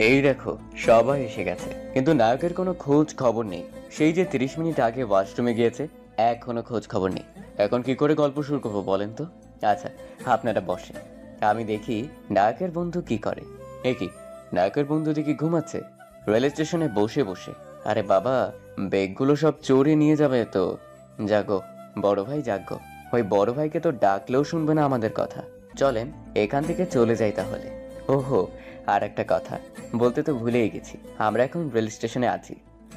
এই দেখো, সবাই এসে গেছে, কিন্তু নায়কের কোনো খোঁজ খবর নেই। সেই যে 30 মিনিট আগে ওয়াশরুমে গিয়েছে, এখনো খোঁজ খবর নেই। এখন কি করে গল্প শুরু করবো বলেন তো? আচ্ছা, আপনারা বসেন, আমি দেখি নায়কের বন্ধু কি করে। এ কি, নায়কের বন্ধু দেখি ঘুমাচ্ছে রেল স্টেশনে বসে বসে। আরে বাবা, ব্যাগগুলো সব চোরে নিয়ে যাবে তো। জাগো বড় ভাই, জাগো। ওই বড় ভাইকে তো ডাকলেও শুনবে না আমাদের কথা। চলেন এখান থেকে চলে যাই তাহলে। ওহো, আর একটা কথা বলতে তো ভুলেই গেছি, আমরা এখন রেল স্টেশনে আছি।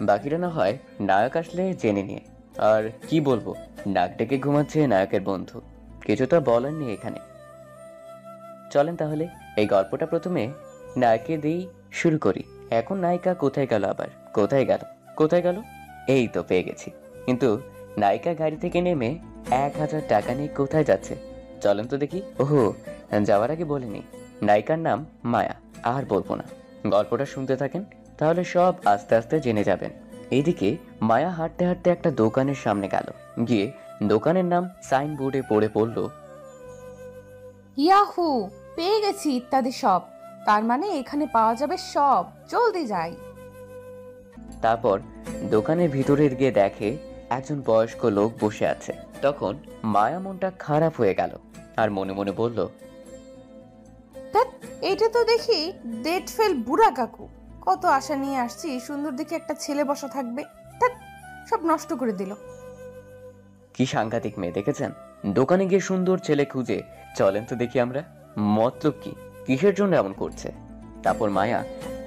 বাকিটা না হয় নায়ক আসলে জেনে নিয়ে। আর কি বলবো, নাক ডেকে ঘুমাচ্ছে নায়কের বন্ধু, কিছু তো বলার নেই এখানে। চলেন তাহলে এই গল্পটা প্রথমে নায়কে দিয়েই শুরু করি। এখন নায়িকা কোথায় গেল, আবার কোথায় গেল, কোথায় গেল? এই তো পেয়ে গেছি। কিন্তু নায়িকা গাড়ি থেকে নেমে 1000 টাকা নিয়ে কোথায় যাচ্ছে? চলেন তো দেখি। ওহো, যাওয়ার আগে বলিনি, নায়িকার নাম মায়া। আর বলবো না, গল্পটা শুনতে থাকেন, তাহলে সব আস্তে আস্তে জেনে যাবেন। এইদিকে মায়া হাঁটতে হাঁটতে একটা দোকানের সামনে গেল, গিয়ে দোকানের নাম সাইনবোর্ডে পড়ে পড়ল। ইয়াহু, পেয়ে গেছি ইত্যাদি সব। তার মানে এখানে পাওয়া যাবে সব। জলদি যাই। তারপর দোকানের ভিতরে গিয়ে দেখে একজন বয়স্ক লোক বসে আছে। তখন মায়া মনটা খারাপ হয়ে গেল, আর মনে মনে বলল, ধ্যাৎ, এইটা তো দেখি ডেট ফেল বুড়া কাকু। কত আশা নিয়ে আসছি সুন্দর দেখে একটা ছেলে বসা থাকবে, ধ্যাৎ, সব নষ্ট করে দিল। কি সাংঘাতিক মেয়ে দেখেছেন? দোকানে গিয়ে সুন্দর ছেলে খুঁজে। চলেন তো দেখি আমরা, মতলব কি, কিসের জন্য এমন করছে। তারপর মায়া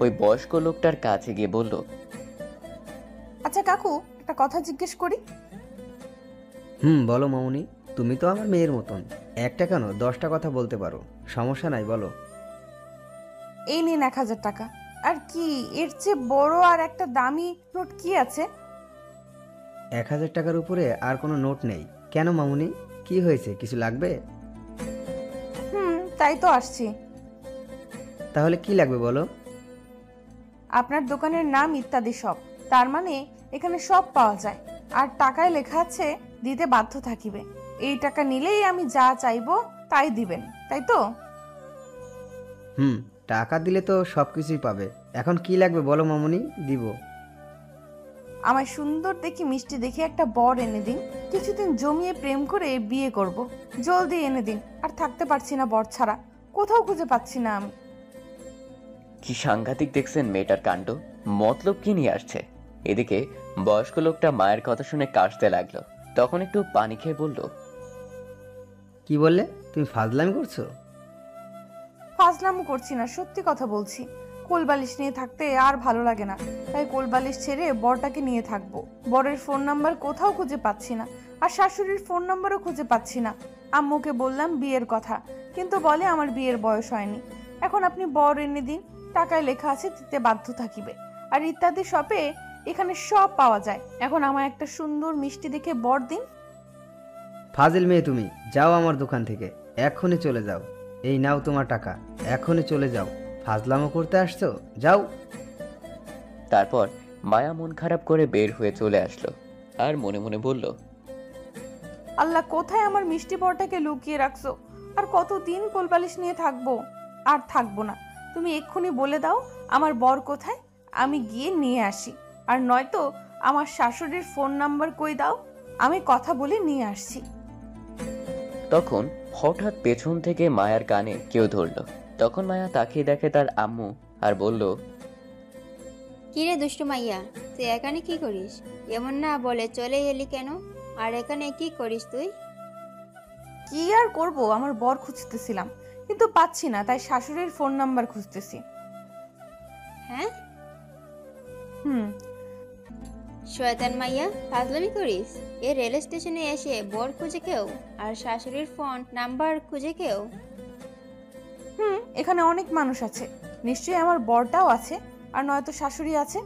ওই বয়স্ক লোকটার কাছে গিয়ে বলল, আচ্ছা কাকু, একটা কথা জিজ্ঞেস করি। বলো মামুনি। তুমি তো আমার মেয়ের মতন, একটা কেন 10টা কথা বলতে পারো, সমস্যা নাই, বলো। এই নিন 1000 টাকা। আর কি এর চেয়ে বড় আর একটা দামি নোট কি আছে? 1000 টাকার উপরে আর কোনো নোট নেই। কেন মামুনি, কি হয়েছে, কিছু লাগবে? তাই তো আসছি। তাহলে কি লাগবে বলো। আপনার দোকানের নাম ইত্যাদি সব, তার মানে এখানে সব পাওয়া যায়। আর টাকায় লেখা আছে দিতে বাধ্য থাকিবে। এই টাকা নিলেই আমি যা চাইবো তাই দিবেন, তাই তো? হুম, টাকা দিলে তো সব কিছুই পাবে। এখন কি লাগবে বলো মামুনি, দিব। আমায় সুন্দর দেখি মিষ্টি দেখে একটা বর এনে দিন। কিছুদিন জমিয়ে প্রেম করে বিয়ে করব। জলদি এনে দিন, আর থাকতে পারছি না বর ছাড়া। কোথাও খুঁজে পাচ্ছি না আমি। কি সাংঘাতিক দেখছেন মেয়েটার কাণ্ড, মতলব কি নিয়ে আসছে। এদিকে বয়স্ক লোকটা মায়ের কথা শুনে কাশতে লাগলো। তখন একটু পানি খেয়ে বলল, কি বললে, তুমি ফাজলামি করছো? ফাজলামো করছি না, সত্যি কথা বলছি। কোলবালিশ নিয়ে থাকতে আর ভালো লাগে না, তাই কোলবালিশ ছেড়ে বরটাকে নিয়ে থাকবো। বরের ফোন নাম্বার কোথাও খুঁজে পাচ্ছি না, আর শাশুড়ির ফোন নাম্বারও খুঁজে পাচ্ছি না। আম্মুকে বললাম বিয়ের কথা, কিন্তু বলে আমার বিয়ের বয়স হয়নি। এখন আপনি বর এনে দিন, টাকায় লেখা আছে দিতে বাধ্য থাকিবে। আর ইত্যাদি শপে এখানে সব পাওয়া যায়। এখন আমায় একটা সুন্দর মিষ্টি দেখে বর দিন। ফাজিল মেয়ে তুমি, যাও আমার দোকান থেকে, এক্ষুনি চলে যাও। এই নাও তোমার টাকা, এক্ষুনি চলে যাও। ফাজলামো করতে আসছো, যাও। তারপর মায়া মন খারাপ করে বের হয়ে চলে আসলো, আর মনে মনে বলল, আল্লাহ, কোথায় আমার মিষ্টি বরটাকে লুকিয়ে রাখছো? আর কতদিন কোলবালিশ নিয়ে থাকবো? আর থাকবো না। তুমি এক্ষুনি বলে দাও আমার বর কোথায়, আমি গিয়ে নিয়ে আসি। আর নয়তো আমার শাশুড়ির ফোন নাম্বার কই দাও, আমি কথা বলে নিয়ে আসছি। তখন হঠাৎ পেছন থেকে মায়ার কানে কেউ ধরলো। তখন মায়া তাকিয়ে দেখে তার আম্মু, আর বলল, কিরে দুষ্টু মাইয়া, তুই এখানে কি করিস? এমন না বলে চলে এলি কেন? আর এখানে কি করিস তুই? কি আর করব, আমার বর খুঁজতেছিলাম, কিন্তু পাচ্ছি না, তাই শাশুড়ির ফোন নাম্বার খুঁজতেছি। হ্যাঁ, হুম। শয়তান মাইয়া, ফাজলামি করিস? এ রেল স্টেশনে এসে বর খুঁজে কেউ, আর শাশুড়ির ফোন নাম্বার খুঁজে কেউ? এখানে অনেক মানুষ আছে, নিশ্চয়ই আমার বরটাও আছে, আর নয়তো শাশুড়ি আছে।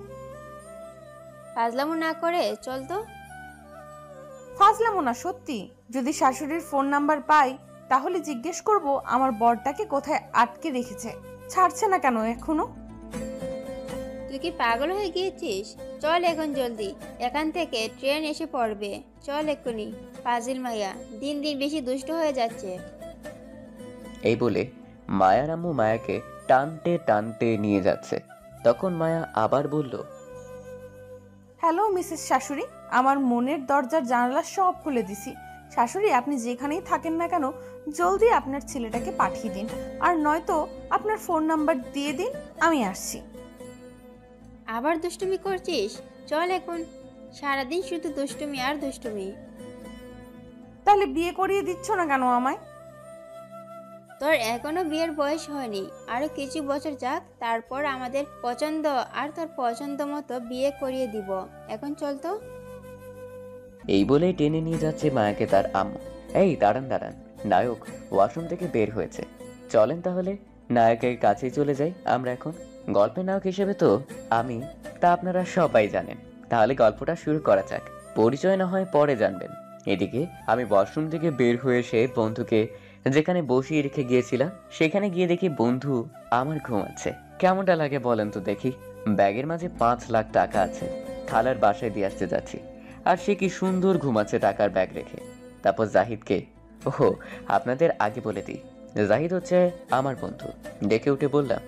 ফাজলামো না করে চল তো। ফাজলামো না, সত্যি। যদি শাশুড়ির ফোন নাম্বার পাই, তাহলে জিজ্ঞেস করব আমার বরটাকে কোথায় আটকে রেখেছে। ছাড়ছে না কেন এখনো? তুই কি পাগল হয়ে গিয়েছিস? চল এখন জলদি, এখান থেকে ট্রেন এসে পড়বে। চল এক্ষুনি। ফাজিল মাইয়া দিন দিন বেশি দুষ্ট হয়ে যাচ্ছে। এই বলে মায়ার আম্মু মায়াকে টানতে টানতে নিয়ে যাচ্ছে। তখন মায়া আবার বলল, হ্যালো মিসেস শাশুড়ি, আমার মনের দরজার জানালা সব খুলে দিছি। শাশুড়ি, আপনি যেখানেই থাকেন না কেন জলদি আপনার ছেলেটাকে পাঠিয়ে দিন, আর নয়তো আপনার ফোন নাম্বার দিয়ে দিন, আমি আসছি। আবার দুষ্টুমি করছিস? চল এখন। সারাদিন শুধু দুষ্টুমি আর দুষ্টুমি। তাহলে বিয়ে করিয়ে দিচ্ছ না কেন আমায়? তোর এখনো বিয়ের বয়স হয়নি, আরো কিছু বছর যাক, তারপর আমাদের পছন্দ আর তোর পছন্দ মতো বিয়ে করিয়ে দিব। এখন চল তো। এই বলেই টেনে নিয়ে যাচ্ছে মায়াকে তার আম্মু। এই দাঁড়ান দাঁড়ান, নায়ক ওয়াশরুম থেকে বের হয়েছে, চলেন তাহলে নায়কের কাছেই চলে যাই আমরা এখন। গল্পের নায়ক হিসেবে তো আমি, তা আপনারা সবাই জানেন। তাহলে গল্পটা শুরু করা যাক। পরিচয় না হয় পরে জানবেন। এদিকে আমি ওয়াশরুম থেকে বের হয়ে এসে বন্ধুকে যেখানে বসিয়ে রেখে গিয়েছিলাম সেখানে গিয়ে দেখি বন্ধু আমার ঘুমাচ্ছে। কেমনটা লাগে বলেন তো দেখি। ব্যাগের মাঝে 5 লাখ টাকা আছে, খালার বাসায় দিয়ে আসতে যাচ্ছি, আর সে কি সুন্দর ঘুমাচ্ছে টাকার ব্যাগ রেখে। তারপর জাহিদকে, ওহো আপনাদের আগে বলে দিই, জাহিদ হচ্ছে আমার বন্ধু। ডেকে উঠে বললাম,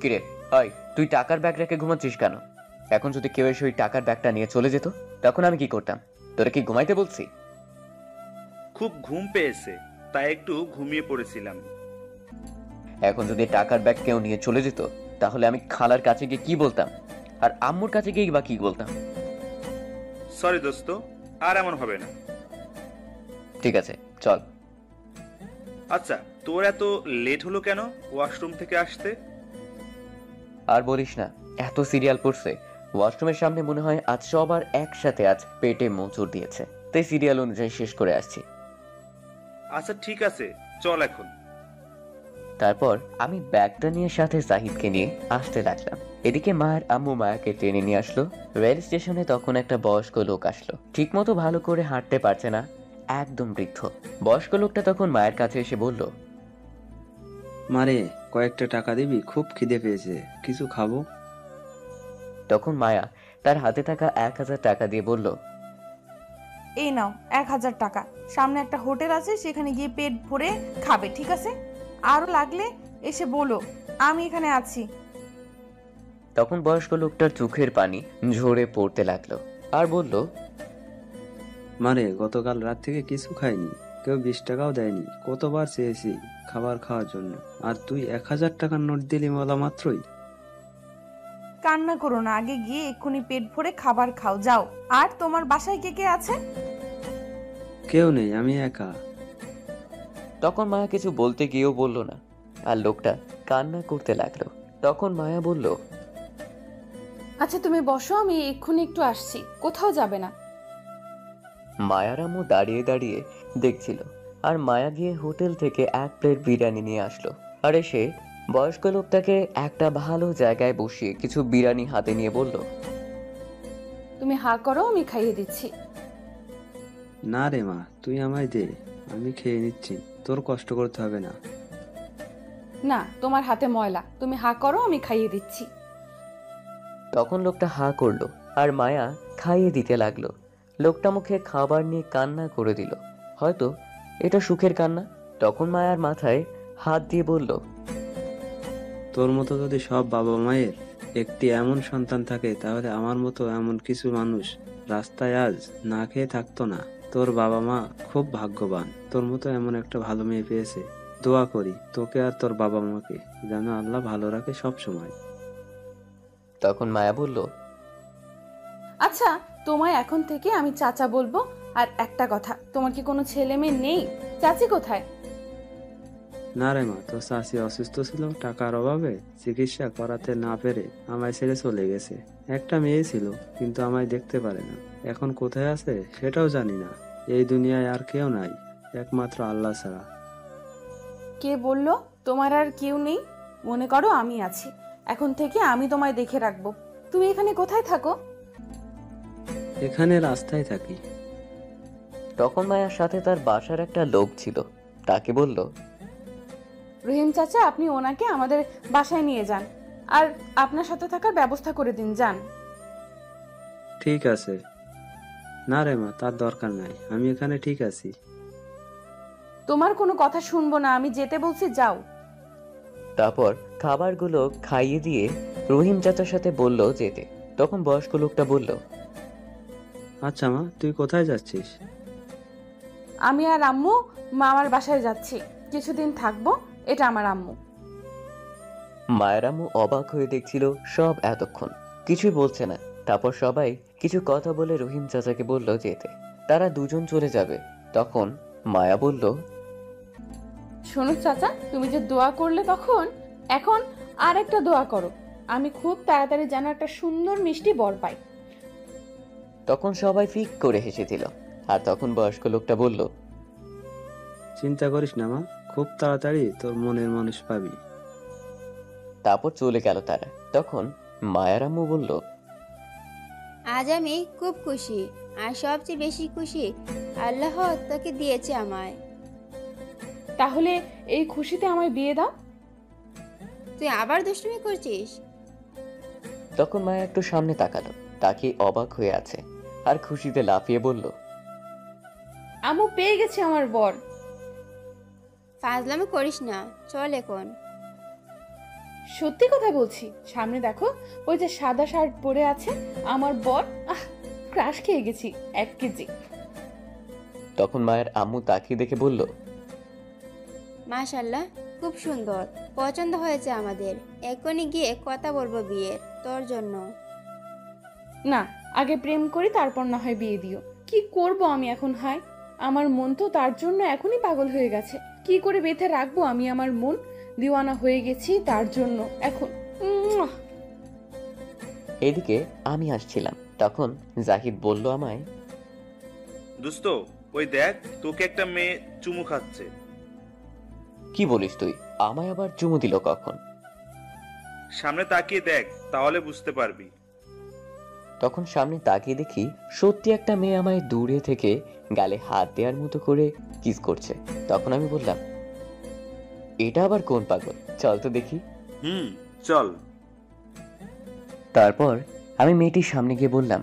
কিরে হয় তুই টাকার ব্যাগ রেখে ঘুমাচ্ছিস কেন? এখন যদি কেউ এসে ওই টাকার ব্যাগটা নিয়ে চলে যেত তখন আমি কি করতাম? তোরা কি ঘুমাইতে বলছি? খুব ঘুম পেয়েছে, তাই একটু ঘুমিয়ে পড়েছিলাম। এখন যদি টাকার ব্যাগ কেউ নিয়ে চলে যেত তাহলে আমি খালার কাছে গিয়ে কি বলতাম, আর আম্মুর কাছে গিয়ে বা কি বলতাম? সরি দোস্ত, আর এমন হবে না। ঠিক আছে চল। আচ্ছা, তোর এত লেট হলো কেন ওয়াশরুম থেকে আসতে? আর বলিস না, এত সিরিয়াল পড়ছে ওয়াশরুমের সামনে, মনে হয় আজ সবার একসাথে আজ পেটে মোচড় দিয়েছে, তাই সিরিয়াল অনুযায়ী শেষ করে আসছি। আচ্ছা ঠিক আছে, চল এখন। তারপর আমি ব্যাগটা নিয়ে সাথে জাহিদকে নিয়ে আসতে লাগলাম। এদিকে মায়ের আম্মু মায়াকে টেনে নিয়ে আসলো। রেল স্টেশনে তখন একটা বয়স্ক লোক আসলো, ঠিকমতো ভালো করে হাঁটতে পারছে না, একদম বৃদ্ধ। বয়স্ক লোকটা তখন মায়ের কাছে এসে বলল, মারে, কয়েকটা টাকা দিবি? খুব খিদে পেয়েছে, কিছু খাবো। তখন মায়া তার হাতে থাকা 1000 টাকা দিয়ে বলল, এই নাও 1000 টাকা, সামনে একটা হোটেল আছে, সেখানে গিয়ে পেট ভরে খাবে, ঠিক আছে? আরো লাগলে এসে বলো, আমি এখানে আছি। তখন বয়স্ক লোকটার চোখের পানি ঝরে পড়তে লাগলো আর বলল, মারে, গতকাল রাত থেকে কিছু খাইনি, কেউ 20 টাকাও দেয়নি, কতবার চেয়েছি খাবার খাওয়ার জন্য, আর তুই 1000 টাকার নোট দিলি বলা মাত্রই। কান্না করো না, আগে গিয়ে এক্ষুনি পেট ভরে খাবার খাও, যাও। আর তোমার বাসায় কে কে আছে? কেউ নেই, আমি একা। তখন মায়া কিছু বলতে গিয়েও বলল না, আর লোকটা কান্না করতে লাগলো। তখন মায়া বলল, আচ্ছা তুমি বসো, আমি এক্ষুনি একটু আসছি, কোথাও যাবে না। মায়ার আম্মু দাঁড়িয়ে দাঁড়িয়ে দেখছিল, আর মায়া গিয়ে হোটেল থেকে 1 প্লেট বিরিয়ানি নিয়ে আসলো, আর এসে বয়স্ক লোকটাকে একটা ভালো জায়গায় বসিয়ে কিছু বিরিয়ানি হাতে নিয়ে বলল, তুমি হা করো, আমি খাইয়ে দিচ্ছি। না রে মা, তুই আমায় দে, আমি খেয়ে নিচ্ছি, তোর কষ্ট করতে হবে না। না, তোমার হাতে ময়লা, তুমি হা করো, আমি খাইয়ে দিচ্ছি। তখন লোকটা হা করলো আর মায়া খাইয়ে দিতে লাগলো। লোকটা মুখে খাবার নিয়ে কান্না করে দিল, হয়তো এটা সুখের কান্না। তখন মায়ার মাথায় হাত দিয়ে বলল, তোর মতো যদি সব বাবা মায়ের একটি এমন সন্তান থাকে, তাহলে আমার মতো এমন কিছু মানুষ রাস্তায় আজ না খেয়ে থাকতো না। তোর বাবা মা খুব ভাগ্যবান, তোর মতো এমন একটা ভালো মেয়ে পেয়েছে। দোয়া করি তোকে আর তোর বাবা মাকে যেন আল্লাহ ভালো রাখে সব সময়। তখন মায়া বলল, আচ্ছা, তোমায় এখন থেকে আমি চাচা বলবো। আর একটা কথা, তোমার কি কোনো ছেলে মেয়ে নেই? চাচি কোথায়? না রে মা, তোর চাষি অসুস্থ ছিল, টাকার অভাবে চিকিৎসা করাতে না পেরে আমায় ছেড়ে চলে গেছে। একটা মেয়ে ছিল, কিন্তু আমায় দেখতে পারে না, এখন কোথায় আছে সেটাও জানি না। এই দুনিয়ায় আর কেউ নাই, একমাত্র আল্লাহ ছাড়া। কে বললো তোমার আর কেউ নেই? মনে করো আমি আছি, এখন থেকে আমি তোমায় দেখে রাখবো। তুমি এখানে কোথায় থাকো? এখানে রাস্তায় থাকি। তখন মায়ার সাথে তার বাসার একটা লোক ছিল, তাকে বলল, রহিম চাচা, আপনি ওনাকে আমাদের বাসায় নিয়ে যান, আর আপনার সাথে থাকার ব্যবস্থা করে দিন, যান। ঠিক আছে। না রে মা, তার দরকার নাই, আমি এখানে ঠিক আছি। তোমার কোনো কথা শুনবো না, আমি যেতে বলছি, যাও। তারপর খাবারগুলো খাইয়ে দিয়ে রহিম চাচার সাথে বলল যেতে। তখন বয়স্ক লোকটা বলল, আচ্ছা মা, তুই কোথায় যাচ্ছিস? আমি আর আম্মু মামার বাসায় যাচ্ছি, কিছুদিন থাকবো। এটা আমার আম্মু। মায়ের আম্মু অবাক হয়ে দেখছিল সব এতক্ষণ, কিছুই বলছে না। তারপর সবাই কিছু কথা বলে রহিম চাচাকে বলল যেতে, তারা দুজন চলে যাবে। তখন মায়া বলল, শোনো চাচা, তুমি যে দোয়া করলে তখন, এখন আর একটা দোয়া করো, আমি খুব তাড়াতাড়ি যেন একটা সুন্দর মিষ্টি বর পাই। তখন সবাই ফিক করে হেসে দিল। আর তখন বয়স্ক লোকটা বলল, চিন্তা করিস না মা, খুব তাড়াতাড়ি তোর মনের মানুষ পাবি। তারপর চলে গেল তারা। তখন মায়ার আম্মু বলল, আজ আমি খুব খুশি, আর সবচেয়ে বেশি খুশি আল্লাহ তোকে দিয়েছে আমায়। তাহলে এই খুশিতে আমায় বিয়ে দাও। তুই আবার দুষ্টুমি করছিস? তখন মায়া একটু সামনে তাকালো, তাকিয়ে অবাক হয়ে আছে আর খুশিতে লাফিয়ে বলল, আম্মু, পেয়ে গেছে আমার বর। ফাজলামি করিস না, চল এখন। সত্যি কথা বলছি, সামনে দেখো, ওই যে সাদা শার্ট পরে আছে আমার বর। ক্রাশ খেয়ে গেছি 1 কেজি। তখন মায়ের আম্মু তাকিয়ে দেখে বলল, মাশাল্লাহ, খুব সুন্দর, পছন্দ হয়েছে আমাদের। এখনই গিয়ে কথা বলবো বিয়ের তোর জন্য। না, আগে প্রেম করি, তারপর না হয় বিয়ে দিও। কি করব আমি এখন? হায়, আমার মন তো তার জন্য এখনই পাগল হয়ে গেছে। কি করে বেঁধে রাখবো আমি আমার মন? দিওয়ানা হয়ে গেছি তার জন্য এখন। উম্মুয়া। এদিকে আমি আসছিলাম। তখন জাহিদ বলল আমায়, দোস্ত, ওই দেখ, তোকে একটা মেয়ে চুমু খাচ্ছে। কি বলিস তুই? আমায় আবার চুমু দিল কখন? সামনে তাকিয়ে দেখ, তাহলে বুঝতে পারবি। তখন সামনে তাকিয়ে দেখি সত্যি একটা মেয়ে আমায় দূরে থেকে গালে হাত দেওয়ার মতো করে কিস করছে। তখন আমি বললাম, এটা আবার কোন পাগল, চল তো দেখি। চল। তারপর আমি মেয়েটির সামনে গিয়ে বললাম,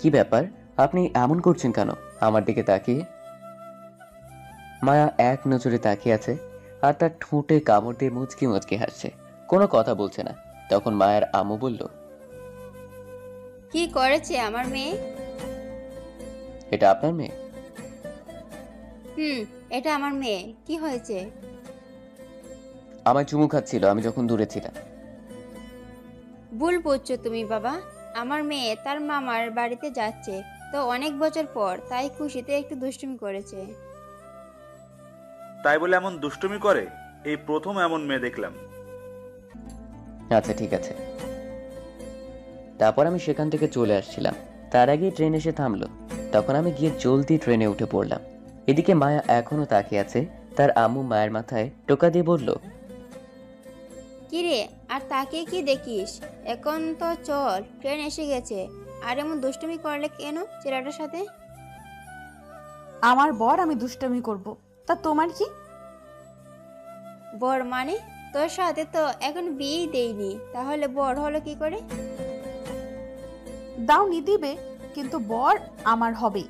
কি ব্যাপার, আপনি এমন করছেন কেন আমার দিকে তাকিয়ে? মায়া এক নজরে তাকিয়ে আছে আর তার ঠোঁটে কামড় দিয়ে মুচকি মুচকি হাসছে, কোনো কথা বলছে না। তখন মায়ের আম্মু বলল, কি করেছে আমার মেয়ে? এটা আপনার মেয়ে? এটা আমার মেয়ে। কি হয়েছে? আমায় চুমু খাচ্ছিল আমি যখন দূরে ছিলাম। ভুল বুঝছো তুমি বাবা, আমার মেয়ে তার মামার বাড়িতে যাচ্ছে তো অনেক বছর পর, তাই খুশিতে একটু দুষ্টুমি করেছে। তাই বলে এমন দুষ্টুমি করে? এই প্রথম এমন মেয়ে দেখলাম। আচ্ছা ঠিক আছে। তারপর আমি সেখান থেকে চলে আসছিলাম, তার আগে ট্রেন এসে থামলো। তখন আমি গিয়ে জলদি ট্রেনে উঠে পড়লাম। এদিকে মায়া এখনো তাকিয়ে আছে। তার আম্মু মায়ের মাথায় টোকা দিয়ে বলল, কিরে, আর তাকে কি দেখিস? এখন তো চল, ট্রেন এসে গেছে। আর এমন দুষ্টুমি করলে কেন ছেলেটার সাথে? আমার বর, আমি দুষ্টামি করব, তা তোমার কি? বর মানে? তোর সাথে তো এখন বিয়েই দেইনি, তাহলে বর হলো কি করে? দাওনি দিবে, কিন্তু বর আমার হবেই।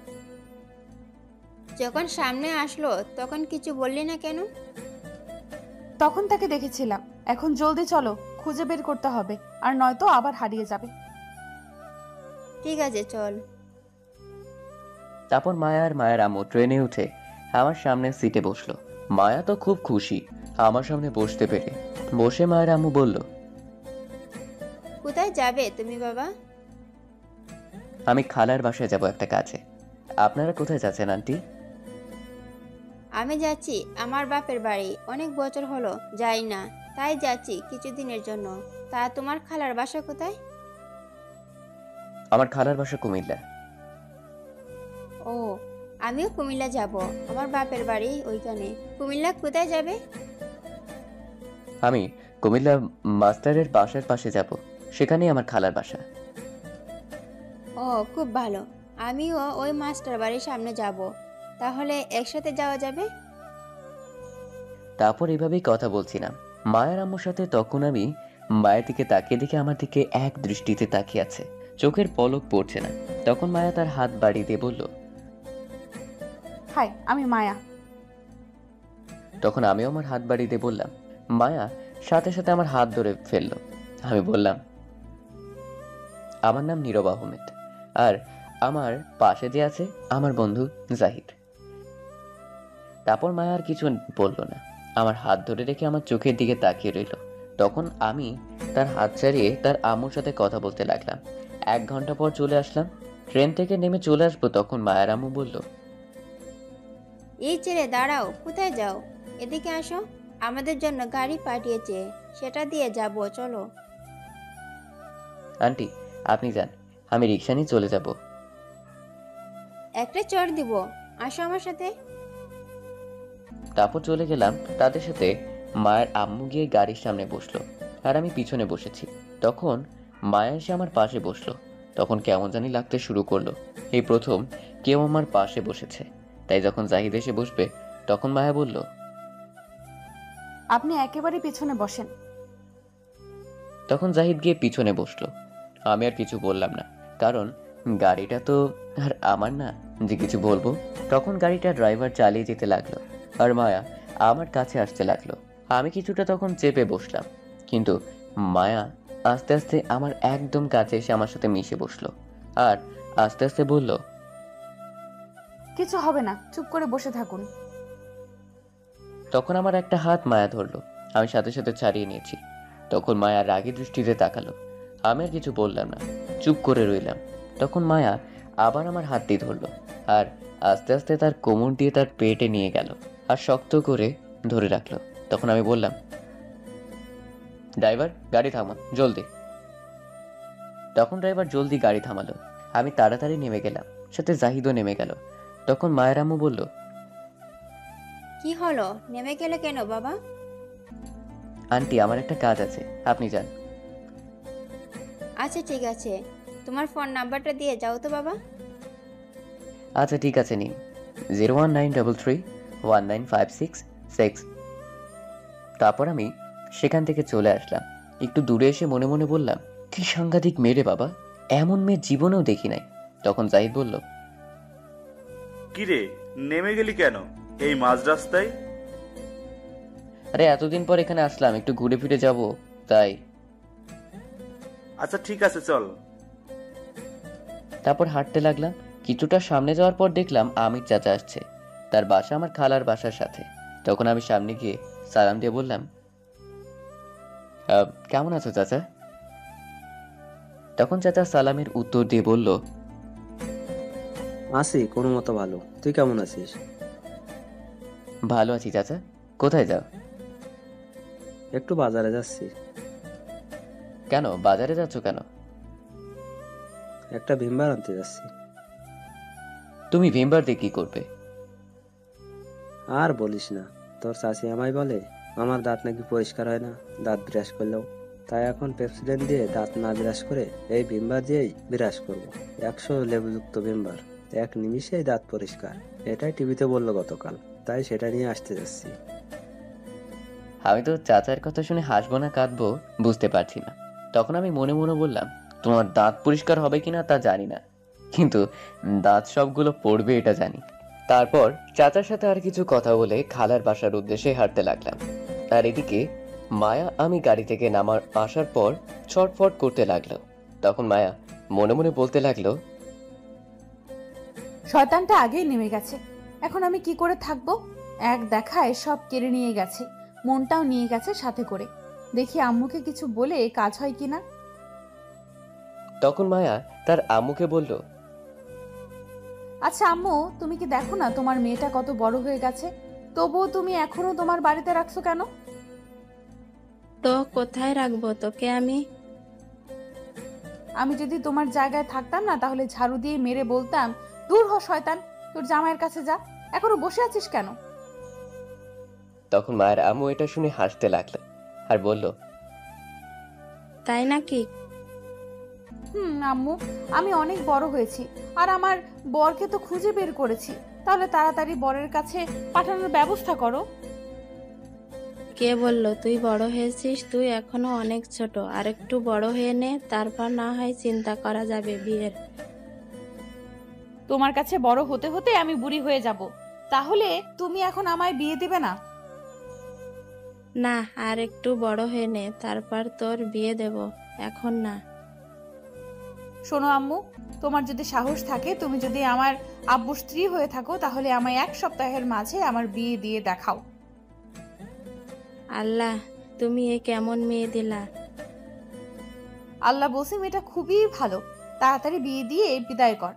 যখন সামনে আসলো তখন কিছু বললি না কেন? তখন তাকে দেখেছিলাম, এখন জলদি চলো, খুঁজে বের করতে হবে, আর নয়তো আবার হারিয়ে যাবে। ঠিক আছে, চল। তারপর মায়া আর মায়ের আম্মু ট্রেনে উঠে আমার সামনে সিটে বসলো। মায়া তো খুব খুশি আমার সামনে বসতে পেরে। বসে মায়ের আম্মু বলল, কোথায় যাবে তুমি বাবা? আমি খালার বাসায় যাব একটা কাজে। আপনারা কোথায় যাচ্ছেন আন্টি? আমি যাচ্ছি আমার বাপের বাড়ি, অনেক বছর হলো যাই না, তাই যাচ্ছি কিছুদিনের জন্য। তা তোমার খালার বাসা কোথায়? আমার খালার বাসা কুমিল্লা। ও, আমিও কুমিল্লা যাব, আমার বাপের বাড়ি ওইখানে। কুমিল্লা কোথায় যাবে? আমি কুমিল্লা মাস্টারের বাসার পাশে যাব, সেখানেই আমার খালার বাসা। ও, খুব ভালো। আমিও ওই মাস্টার বাড়ির সামনে যাব, তাহলে একসাথে যাওয়া যাবে। তারপর এভাবেই কথা বলছিলাম মায়ের আম্মুর সাথে। তখন আমি মায়ের দিকে তাকিয়ে দেখে আমার দিকে এক দৃষ্টিতে তাকিয়ে আছে, চোখের পলক পড়ছে না। তখন মায়া তার হাত বাড়িয়ে দিয়ে বলল, হাই, আমি মায়া। তখন আমিও আমার হাত বাড়িয়ে দিয়ে বললাম। মায়া সাথে সাথে আমার হাত ধরে ফেললো। আমি বললাম, আমার নাম নীরব আহমেদ, আর আমার পাশে যে আছে আমার বন্ধু জাহিদ। তারপর মায়া আর কিছু বলল না, আমার হাত ধরে রেখে আমার চোখের দিকে তাকিয়ে রইল। তখন আমি তার হাত ছাড়িয়ে তার আম্মুর সাথে কথা বলতে লাগলাম। 1 ঘন্টা পর চলে আসলাম। ট্রেন থেকে নেমে চলে আসবো, তখন মায়ের আম্মু বলল, এই ছেড়ে দাঁড়াও, কোথায় যাও? এদিকে আসো, আমাদের জন্য গাড়ি পাঠিয়েছে, সেটা দিয়ে যাব, চলো। আন্টি আপনি যান, আমি রিক্সা নিয়ে চলে যাব। একটা চড় দিব, আসো আমার সাথে। তারপর চলে গেলাম তাদের সাথে। মায়ের আম্মু গিয়ে গাড়ির সামনে বসলো, আর আমি পিছনে বসেছি। তখন মায়া এসে আমার পাশে বসলো। তখন কেমন জানি লাগতে শুরু করলো, এই প্রথম কেউ আমার পাশে বসেছে। তাই যখন জাহিদ এসে বসবে, তখন মায়া বলল, আপনি একেবারে পিছনে বসেন। তখন জাহিদ গিয়ে পিছনে বসলো। আমি আর কিছু বললাম না, কারণ গাড়িটা তো আর আমার না যে কিছু বলবো। তখন গাড়িটা ড্রাইভার চালিয়ে যেতে লাগলো, আর মায়া আমার কাছে আসতে লাগলো। আমি কিছুটা তখন চেপে বসলাম, কিন্তু মায়া আস্তে আস্তে আমার একদম কাছে এসে আমার সাথে মিশে বসলো, আর আস্তে আস্তে বলল, কিছু হবে না, চুপ করে বসে থাকুন। তখন আমার একটা হাত মায়া ধরলো, আমি সাথে সাথে ছাড়িয়ে নিয়েছি। তখন মায়া রাগী দৃষ্টিতে তাকালো। আমি আর কিছু বললাম না, চুপ করে রইলাম। তখন মায়া আবার আমার হাতটি ধরলো, আর আস্তে আস্তে তার কোমর দিয়ে তার পেটে নিয়ে গেল, আর শক্ত করে ধরে রাখলো। তখন আমি বললাম, ড্রাইভার গাড়ি থামা, জলদি। তখন ড্রাইভার জলদি গাড়ি থামালো। আমি তাড়াতাড়ি নেমে গেলাম, সাথে জাহিদও নেমে গেল। তখন মায়ের আম্মু বলল, কি হলো, নেমে গেলে কেন বাবা? আন্টি আমার একটা কাজ আছে, আপনি যান। আচ্ছা ঠিক আছে, তোমার ফোন নাম্বারটা দিয়ে যাও তো বাবা। আচ্ছা ঠিক আছে, নিন 019331956 তারপর আমি সেখান থেকে চলে আসলাম। একটু দূরে এসে মনে মনে বললাম, কি সাংঘাতিক মেয়ে রে বাবা, এমন মেয়ে জীবনেও দেখি নাই। তখন জাহিদ বলল, কিরে, নেমে গেলি কেন এই মাঝ রাস্তায়? আরে এতদিন পর এখানে আসলাম, একটু ঘুরে ফিরে যাব তাই। আচ্ছা ঠিক আছে, চল। তারপর হাঁটতে লাগলাম। কিছুটা সামনে যাওয়ার পর দেখলাম আমির চাচা আসছে, তার বাসা আমার খালার বাসার সাথে। তখন আমি সামনে গিয়ে সালাম দিয়ে বললাম, কেমন আছো চাচা? তখন চাচা সালামের উত্তর দিয়ে বলল, আছি কোনো মতো ভালো, তুই কেমন আছিস? ভালো আছি চাচা। কোথায় যাও? একটু বাজারে যাচ্ছি। কেন বাজারে যাচ্ছ কেন? একটা ভিমবার আনতে যাচ্ছি। তুমি ভিমবার দিয়ে কি করবে? আর বলিস না, তোর চাচি আমায় বলে আমার দাঁত নাকি পরিষ্কার হয় না দাঁত ব্রাশ করলেও, তাই এখন পেপসিডেন্ট দিয়ে দাঁত না ব্রাশ করে এই ভিমবার দিয়েই ব্রাশ করব। 100 লেবুযুক্ত ভিমবার, 1 নিমিষেই দাঁত পরিষ্কার। এটাই টিভিতে বললো গতকাল, তাই সেটা নিয়ে আসতে যাচ্ছি। আমি তো চাচার কথা শুনে হাসবো না কাঁদবো বুঝতে পারছি না। তখন আমি মনে মনে বললাম, তোমার দাঁত পরিষ্কার হবে কিনা তা জানি না, কিন্তু দাঁত সবগুলো পড়বে এটা জানি। তারপর চাচার সাথে আর কিছু কথা বলে খালার বাসার উদ্দেশ্যে হাঁটতে লাগলাম। আর এদিকে মায়া আমি গাড়ি থেকে নামার আসার পর ছটফট করতে লাগলো। তখন মায়া মনে মনে বলতে লাগলো, শয়তানটা আগেই নেমে গেছে, এখন আমি কি করে থাকবো? এক দেখায় সব কেড়ে নিয়ে গেছে, মনটাও নিয়ে গেছে সাথে করে। দেখি আম্মুকে কিছু বলে কাজ হয় কিনা। তখন মায়া তার আম্মুকে বলল, আচ্ছা আম্মু, তুমি কি দেখো না তোমার মেয়েটা কত বড় হয়ে গেছে, তবুও তুমি এখনো তোমার বাড়িতে রাখছো কেন? তো কোথায় রাখবো তোকে আমি? আমি যদি তোমার জায়গায় থাকতাম না, তাহলে ঝাড়ু দিয়ে মেরে বলতাম, দূর হ শয়তান, তোর জামাইয়ের কাছে যা। এখনো বসে আছিস কেন? তখন মায়ের আম্মু এটা শুনে হাসতে লাগলো আর বলল, তাই নাকি? আম্মু, আমি অনেক বড় হয়েছি, আর আমার বরকে তো খুঁজে বের করেছি, তাহলে তাড়াতাড়ি বরের কাছে পাঠানোর ব্যবস্থা করো। কে বললো তুই বড় হয়েছিস? তুই এখনো অনেক ছোট, আর একটু বড় হয়ে নে, তারপর না হয় চিন্তা করা যাবে বিয়ের। তোমার কাছে বড় হতে হতে আমি বুড়ি হয়ে যাব, তাহলে তুমি এখন আমায় বিয়ে দিবে না? না, আর একটু বড় হয়ে নে, তারপর তোর বিয়ে দেব। এখন না। শোনো আম্মু, তোমার যদি সাহস থাকে, তুমি যদি আমার আব্বুর স্ত্রী হয়ে থাকো, তাহলে আমায় 1 সপ্তাহের মাঝে আমার বিয়ে দিয়ে দেখাও। আল্লাহ, তুমি এ কেমন মেয়ে দিলা? আল্লাহ বলছে মেয়েটা খুবই ভালো, তাড়াতাড়ি বিয়ে দিয়ে বিদায় কর।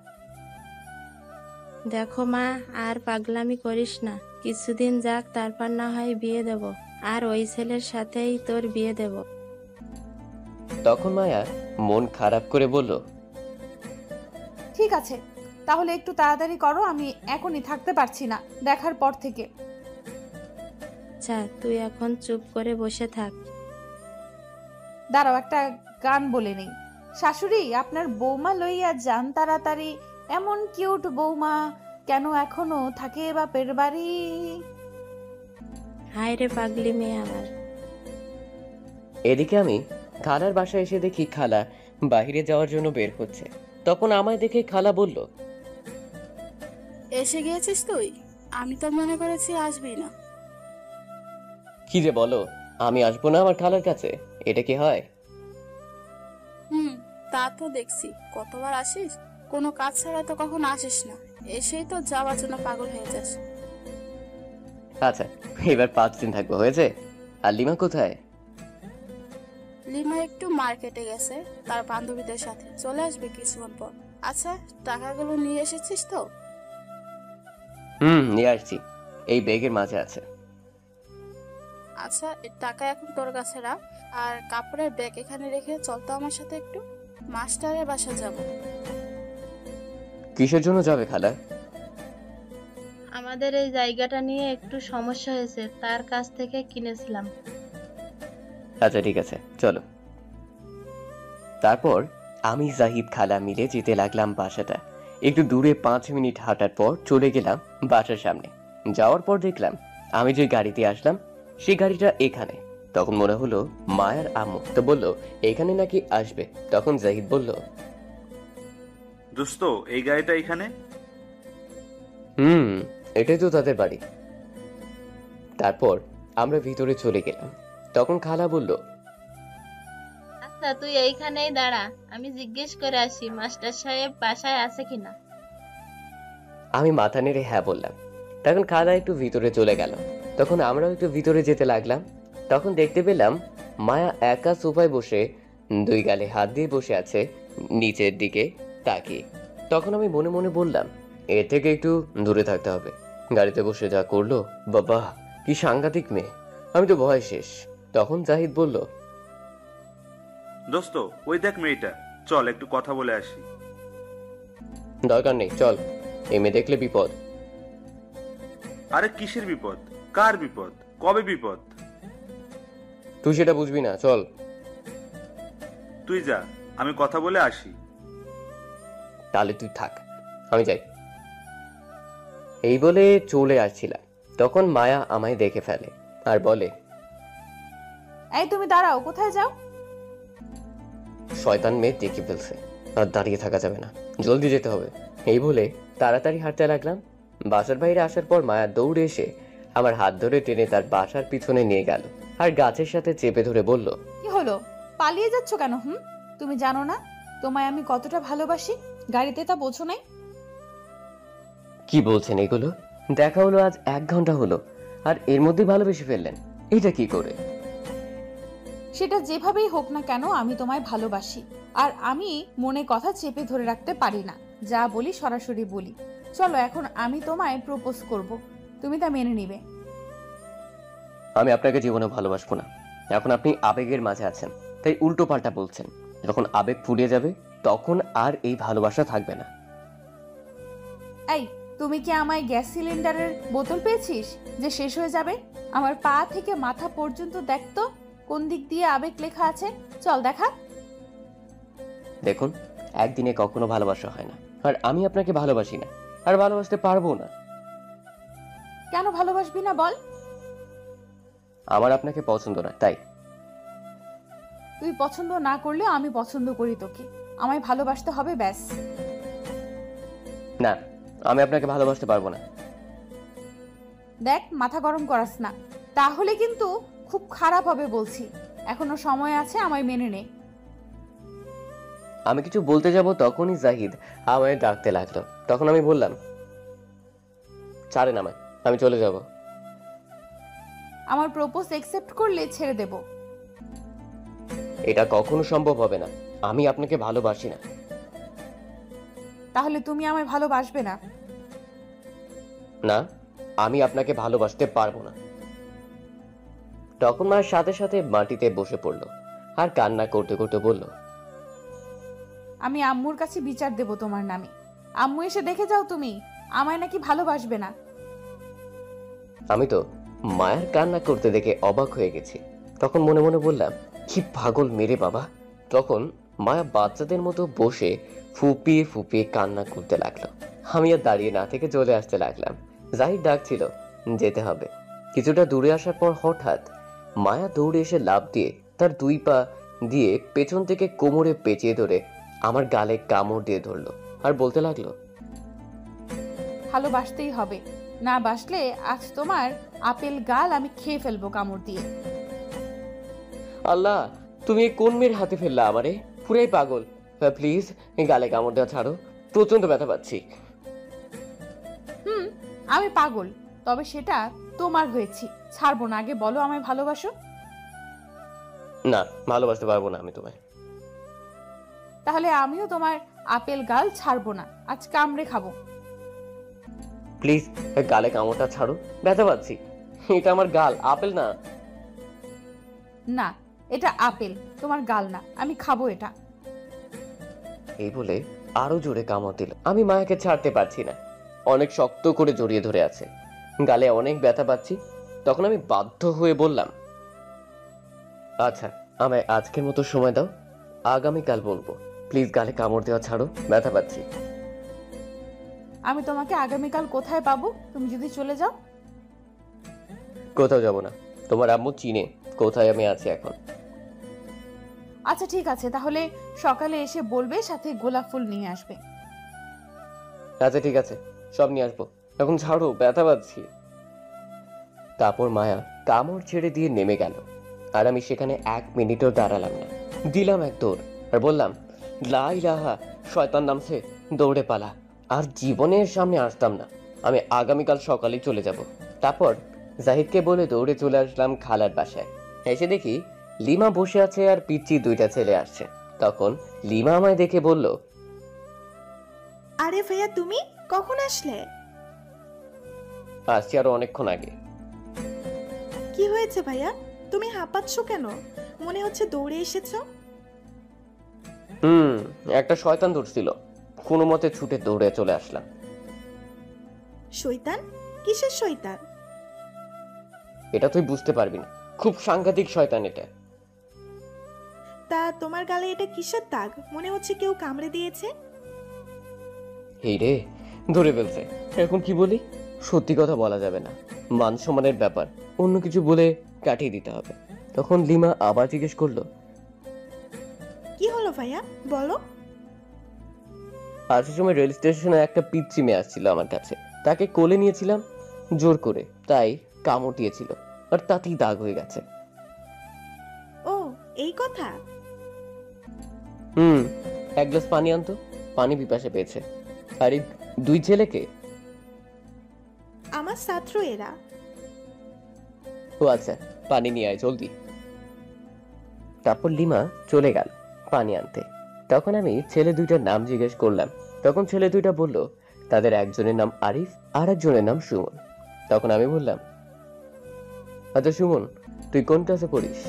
দেখো মা, আর পাগলামি করিস না। কিছুদিন যাক, তারপর না হয় বিয়ে দেব। আর ওই ছেলের সাথেই তোর বিয়ে দেব। তখন মায়া মন খারাপ করে বলল, ঠিক আছে, তাহলে একটু তাড়াতাড়ি করো, আমি এখনই থাকতে পারছি না দেখার পর থেকে। আচ্ছা, তুই এখন চুপ করে বসে থাক। দাঁড়াও, একটা গান বলে নেই। শাশুড়ি, আপনার বৌমা লইয়া যান তাড়াতাড়ি, এমন কিউট বৌমা কেন এখনো থাকে বাপের বাড়ি। হায় রে পাগলি মেয়ে আমার। এদিকে আমি খালার বাসায় এসে দেখি খালা বাইরে যাওয়ার জন্য বের হচ্ছে। তখন আমায় দেখে খালা বলল, এসে গিয়েছিস তুই? আমি তো মনে করেছি আসবি না। কি যে বলো, আমি আসবো না আমার খালার কাছে? এটা কি হয়? তা তো দেখছি, কতবার আসিস, কোনো কাজ ছাড়া তো কখনো আসিস না, এসেই তো যাওয়ার জন্য পাগল হয়ে যাস। আচ্ছা, এবার 5 দিন থাকবো, হয়েছে? আর লিমা কোথায়? লিমা একটু মার্কেটে গেছে তার বান্ধবীদের সাথে, চলে আসবে কিছুক্ষণ পর। আচ্ছা, টাকাগুলো নিয়ে এসেছিস তো? নিয়ে আসছি, এই ব্যাগের মাঝে আছে। আচ্ছা, এর টাকা এখন তোর কাছে রাখ, আর কাপড়ের ব্যাগ এখানে রেখে চল তো আমার সাথে একটু মাস্টারের বাসা যাব। কিসের জন্য যাবে খালা? আমাদের এই জায়গাটা নিয়ে একটু সমস্যা হয়েছে, তার কাছ থেকে কিনেছিলাম। আচ্ছা ঠিক আছে, চলো। তারপর আমি জাহিদ খালা মিলে যেতে লাগলাম বাসাটা। একটু দূরে 5 মিনিট হাঁটার পর চলে গেলাম বাসার সামনে। যাওয়ার পর দেখলাম আমি যে গাড়িতে আসলাম সেই গাড়িটা এখানে। তখন মনে হলো মায়ার আম্মু, তো বললো এখানে নাকি আসবে। তখন জাহিদ বলল, দোস্ত, এই গাড়িটা এখানে? এটাই তো তাদের বাড়ি। তারপর আমরা ভিতরে চলে গেলাম। তখন খালা বলল, আচ্ছা, তুই এইখানেই দাঁড়া, আমি জিজ্ঞেস করে আসি মাস্টার সাহেব বাসায় আছে কিনা। আমি মাথা নেড়ে হ্যাঁ বললাম। তখন খালা একটু ভিতরে চলে গেল। তখন আমরাও একটু ভিতরে যেতে লাগলাম। তখন দেখতে পেলাম মায়া একা সোফায় বসে 2 গালে হাত দিয়ে বসে আছে নিচের দিকে তাকিয়ে। তখন আমি মনে মনে বললাম, এর থেকে একটু দূরে থাকতে হবে। গাড়িতে বসে যা করলো, বাবা কি সাংঘাতিক মেয়ে, আমি তো ভয় শেষ। তখন জাহিদ বলল, দোস্ত, ওই দেখ মেয়েটা, চল একটু কথা বলে আসি। দরকার নেই, চল, এই মেয়ে দেখলে বিপদ। আরে কিসের বিপদ? কার বিপদ? কবে বিপদ? তুই সেটা বুঝবি না, চল। তুই যা, আমি কথা বলে আসি। তাহলে তুই থাক, আমি যাই। এই বলে চলে আসছিলাম। তখন মায়া আমায় দেখে ফেলে আর বলে, এই তুমি দাঁড়াও, কোথায় যাও? শয়তান মেয়ে দেখে ফেলছে, আর দাঁড়িয়ে থাকা যাবে না, জলদি যেতে হবে। এই বলে তাড়াতাড়ি হাঁটতে লাগলাম। বাসার বাইরে আসার পর মায়া দৌড়ে এসে আমার হাত ধরে টেনে তার বাসার পিছনে নিয়ে গেল আর গাছের সাথে চেপে ধরে বলল, কি হলো, পালিয়ে যাচ্ছ কেন? তুমি জানো না তোমায় আমি কতটা ভালোবাসি? গাড়িতে তা বোঝো নাই? কি বলছেন এগুলো? দেখা হলো আজ 1 ঘন্টা হলো, আর এর মধ্যে ভালোবেসে ফেললেন? এটা কি করে? সেটা যেভাবেই হোক না কেন, আমি তোমায় ভালোবাসি, আর আমি মনে কথা চেপে ধরে রাখতে পারি না। যা বলি সরাসরি বলি। চলো, এখন আমি তোমায় প্রপোজ করব, তুমি তা মেনে নিবে। আমি আপনাকে জীবনে ভালোবাসবো না। এখন আপনি আবেগের মাঝে আছেন, তাই উল্টো পাল্টা বলছেন। যখন আবেগ ফুরিয়ে যাবে তখন আর এই ভালোবাসা থাকবে না। এই, তুমি কি আমায় গ্যাস সিলিন্ডারের বোতল পেয়েছিস যে শেষ হয়ে যাবে? আমার পা থেকে মাথা পর্যন্ত দেখতো কোন দিক দিয়ে আবেগ লেখা আছে, চল দেখা। দেখুন, একদিনে কখনো ভালোবাসা হয় না, আর আমি আপনাকে ভালোবাসি না, আর ভালোবাসতে পারবো না। কেন ভালোবাসবি না বল? আমার আপনাকে পছন্দ না, তাই। তুই পছন্দ না করলেও আমি পছন্দ করি তোকে, আমায় ভালোবাসতে হবে, ব্যাস। না, আমি আপনাকে ভালোবাসতে পারবো না। দেখ মাথা গরম করাস না, তাহলে কিন্তু খুব খারাপ হবে বলছি। এখনো সময় আছে, আমায় মেনে নে। আমি কিছু বলতে যাব তখনই জাহিদ আমায় ডাকতে লাগলো। তখন আমি বললাম, ছাড়েন আমায়, আমি চলে যাব। আমার প্রপোজ অ্যাকসেপ্ট করলে ছেড়ে দেব। এটা কখনো সম্ভব হবে না, আমি আপনাকে ভালোবাসি না। তাহলে তুমি আমায় ভালোবাসবে না? না, আমি আপনাকে ভালোবাসতে পারবো না। তখন মায়ের সাথে সাথে মাটিতে বসে পড়লো আর কান্না করতে করতে বলল, আমি আম্মুর কাছে বিচার দেব তোমার নামে। আম্মু এসে দেখে যাও তুমি আমায় নাকি ভালোবাসবে না। আমি তো মায়ের কান্না করতে দেখে অবাক হয়ে গেছি। তখন মনে মনে বললাম, কি পাগল মেরে বাবা। তখন মায়া বাচ্চাদের মতো বসে ফুপিয়ে ফুপিয়ে কান্না করতে লাগলো। আমি আর দাঁড়িয়ে না থেকে চলে আসতে লাগলাম। জাহিদ ডাকছিল, যেতে হবে। কিছুটা দূরে আসার পর হঠাৎ মায়া দৌড়ে এসে লাফ দিয়ে তার 2 পা দিয়ে পেছন থেকে কোমরে পেঁচিয়ে ধরে আমার গালে কামড় দিয়ে ধরলো আর বলতে লাগলো, ভালোবাসতেই হবে, না বাসলে আজ তোমার আপেল গাল আমি খেয়ে ফেলবো কামড় দিয়ে। আল্লাহ, তুমি এই কোন মেয়ের হাতে ফেললা আমারে? পুরাই পাগল। প্লিজ গালে কামড় দেওয়া ছাড়ো, প্রচন্ড ব্যথা পাচ্ছি। আমি পাগল, তবে সেটা তোমার হয়েছি। ছাড়বো না, আগে বলো আমায় ভালোবাসো। না, ভালোবাসতে পারবো না আমি তোমায়। তাহলে আমিও তোমার আপেল গাল ছাড়বো না, আজ কামড়ে খাবো। প্লিজ গালে কামড়টা ছাড়ো, ব্যথা পাচ্ছি। এটা আমার গাল, আপেল না। না, এটা আপেল, তোমার গাল না, আমি খাবো এটা। এই বলে আরো জোরে কামড় দিল। আমি মায়াকে ছাড়তে পারছি না, অনেক শক্ত করে জড়িয়ে ধরে আছে। গালে অনেক ব্যথা পাচ্ছি। তখন আমি বাধ্য হয়ে বললাম, আচ্ছা আমায় আজকের মতো সময় দাও, আগামীকাল বলবো। প্লিজ গালে কামড় দেওয়া ছাড়ো, ব্যথা পাচ্ছি। আমি তোমাকে আগামীকাল কোথায় পাবো তুমি যদি চলে যাও? কোথাও যাব না, তোমার আম্মু চিনে কোথায় আমি আছি এখন। আচ্ছা ঠিক আছে, তাহলে সকালে এসে বলবে, সাথে গোলাপ ফুল নিয়ে আসবে। আচ্ছা ঠিক আছে, সব নিয়ে আসবো, এখন ছাড়ো, ব্যথা পাচ্ছি। তারপর মায়া কামড় ছেড়ে দিয়ে নেমে গেল আর আমি সেখানে 1 মিনিটও দাঁড়ালাম না। দিলাম এক দৌড় আর বললাম, লা ইলাহা, শয়তান নামছে, দৌড়ে পালা। আর জীবনের সামনে আসতাম না, আমি আগামীকাল সকালেই চলে যাব। তারপর জাহিদকে বলে দৌড়ে চলে আসলাম খালার বাসায়। এসে দেখি লিমা বসে আছে আর পিচ্চি 2টা ছেলে আসছে। তখন লিমা আমায় দেখে বলল, আরে ভাইয়া, তুমি কখন আসলে? আসছি আরো অনেকক্ষণ আগে। কি হয়েছে ভাইয়া, তুমি হাঁপাচ্ছ কেন? মনে হচ্ছে দৌড়ে এসেছো। একটা শয়তান ধরছিল, কোনো মতে ছুটে দৌড়ে চলে আসলাম। শয়তান? কিসের শয়তান? এটা তুই বুঝতে পারবি না, খুব সাংঘাতিক শয়তান এটা। তা তোমার গালে এটা কিসের দাগ? মনে হচ্ছে কেউ কামড়ে দিয়েছে। এই রে, ধরে ফেলছে। এখন কি বলি? সত্যি কথা বলা যাবে না, মান সম্মানের ব্যাপার, অন্য কিছু বলে কাটিয়ে দিতে হবে। তখন লিমা আবার জিজ্ঞেস করলো, কি হলো ভাইয়া, বলো। আসার সময় রেল স্টেশনে একটা পিচ্চি মেয়ে আসছিল আমার কাছে, তাকে কোলে নিয়েছিলাম জোর করে, তাই কামড় দিয়েছিল আর তাতেই দাগ হয়ে গেছে। ও, এই কথা। এক গ্লাস পানি আনতো, পানি পিপাসা পেয়েছে। আর এই 2 ছেলেকে? আমার ছাত্র এরা। ও আচ্ছা, পানি নিয়ে আয় জলদি। তারপর লিমা চলে গেল পানি আনতে। তখন আমি ছেলে 2টার নাম জিজ্ঞেস করলাম। তখন ছেলে 2টা বলল তাদের একজনের নাম আরিফ আর একজনের নাম সুমন। তখন আমি বললাম, আচ্ছা সুমন, তুই কোন ক্লাসে পড়িস?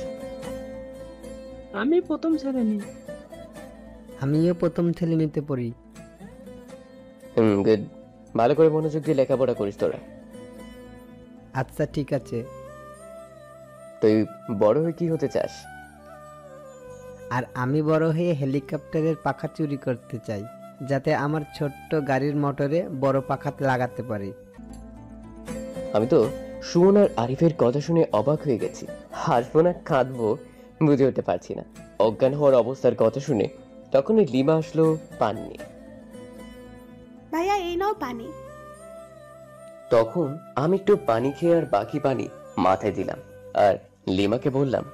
আমি প্রথম শ্রেণী। আমিও প্রথম শ্রেণীতে পড়ি। গুড, ভালো করে মনোযোগ দিয়ে লেখাপড়া করিস তোরা। আচ্ছা ঠিক আছে। তুই বড় হয়ে কি হতে চাস? আর আমি বড় হয়ে হেলিকপ্টারের পাখা চুরি করতে চাই, যাতে আমার ছোট্ট গাড়ির মোটরে বড় পাখা লাগাতে পারি। আমি তো সুমন আর আরিফের কথা শুনে অবাক হয়ে গেছি। হাসবো না কাঁদবো বুঝে উঠতে পারছি না। অজ্ঞান হওয়ার অবস্থার কথা শুনে তখনই লিমা আসলো পানি নিয়ে। ভাইয়া, এই নাও পানি। তখন আমি একটু পানি খেয়ে আর বাকি পানি মাথায় দিলাম আর লিমাকে বললাম,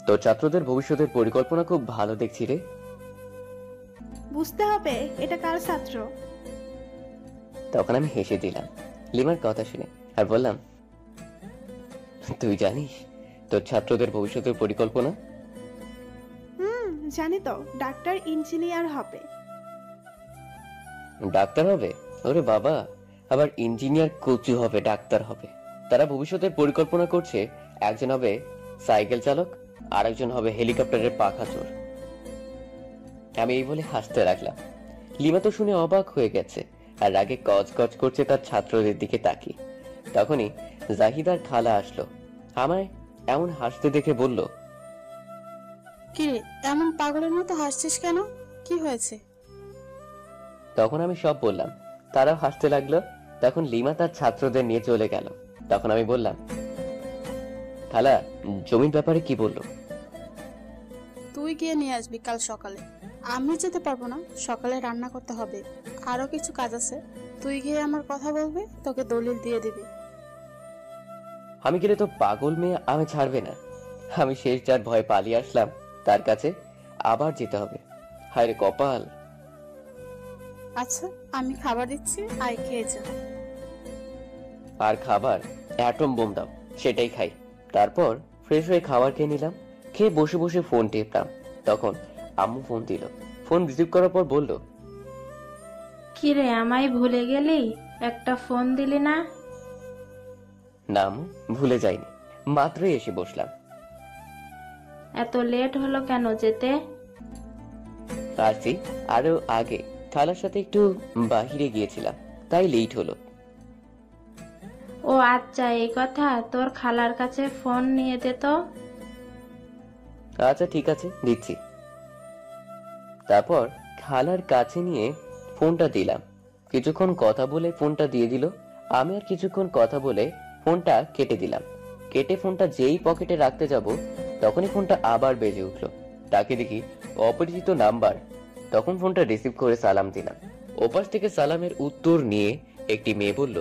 তোর ছাত্রদের ভবিষ্যতের পরিকল্পনা খুব ভালো দেখছি রে। বুঝতে হবে এটা কার ছাত্র। তখন আমি হেসে দিলাম লিমার কথা শুনে আর বললাম, তুই জানিস তোর ছাত্রদের ভবিষ্যতের পরিকল্পনা? জানি তো, ডাক্তার ইঞ্জিনিয়ার হবে। ডাক্তার হবে? ওরে বাবা, আবার ইঞ্জিনিয়ার কচু হবে, ডাক্তার হবে। তারা ভবিষ্যতের পরিকল্পনা করছে একজন হবে সাইকেল চালক আর একজন হবে হেলিকপ্টারের পাখা চোর। আমি এই বলে হাসতে লাগলাম। লিমা তো শুনে অবাক হয়ে গেছে আর রাগে কচ করছে তার ছাত্রদের দিকে তাকিয়ে। তখনই জাহিদার খালা আসলো, আমায় এমন হাসতে দেখে বলল, কিরে এমন পাগলের মতো হাসছিস কেন? কি হয়েছে? তখন আমি সব বললাম। তারাও হাসতে লাগলো। তখন লিমা তার ছাত্রদের নিয়ে চলে গেল। তখন আমি বললাম, খালা, জমির ব্যাপারে কি বললো? তুই গিয়ে নিয়ে আসবি কাল সকালে। আমি যেতে পারবো না, সকালে রান্না করতে হবে, আরো কিছু কাজ আছে। তুই গিয়ে আমার কথা বলবি, তোকে দলিল দিয়ে দিবি। আমি গেলে তো পাগল মেয়ে আমি ছাড়বে না। আমি শেষ যার ভয় পালিয়ে আসলাম তার কাছে আবার যেতে হবে। হায় রে কপাল। আচ্ছা আমি খাবার দিচ্ছি, আয় খেয়ে যা। আর খাবার অ্যাটম বোম দাও, সেটাই খাই। তারপর ফ্রেশ হয়ে খাবার খেয়ে নিলাম। খেয়ে বসে বসে ফোন টিপলাম। তখন আম্মু ফোন দিল। ফোন রিসিভ করার পর বলল, কিরে আমায় ভুলে গেলি? একটা ফোন দিলি না? না আম্মু, ভুলে যাইনি, মাত্রই এসে বসলাম। এত লেট হলো কেন যেতে? আসছি আরো আগে খালার সাথে একটু বাহিরে গিয়েছিলাম, তাই লেট হলো। ও আচ্ছা এই কথা, তোর খালার কাছে ফোন নিয়ে দে তো। আচ্ছা ঠিক আছে, দিচ্ছি। তারপর খালার কাছে নিয়ে ফোনটা দিলাম। কিছুক্ষণ কথা বলে ফোনটা দিয়ে দিল। আমি আর কিছুক্ষণ কথা বলে ফোনটা কেটে দিলাম। কেটে ফোনটা যেই পকেটে রাখতে যাব তখনই ফোনটা আবার বেজে উঠলো। তাকে দেখি অপরিচিত নাম্বার। তখন ফোনটা রিসিভ করে সালাম দিলাম। ওপাশ থেকে সালামের উত্তর নিয়ে একটি মেয়ে বলল,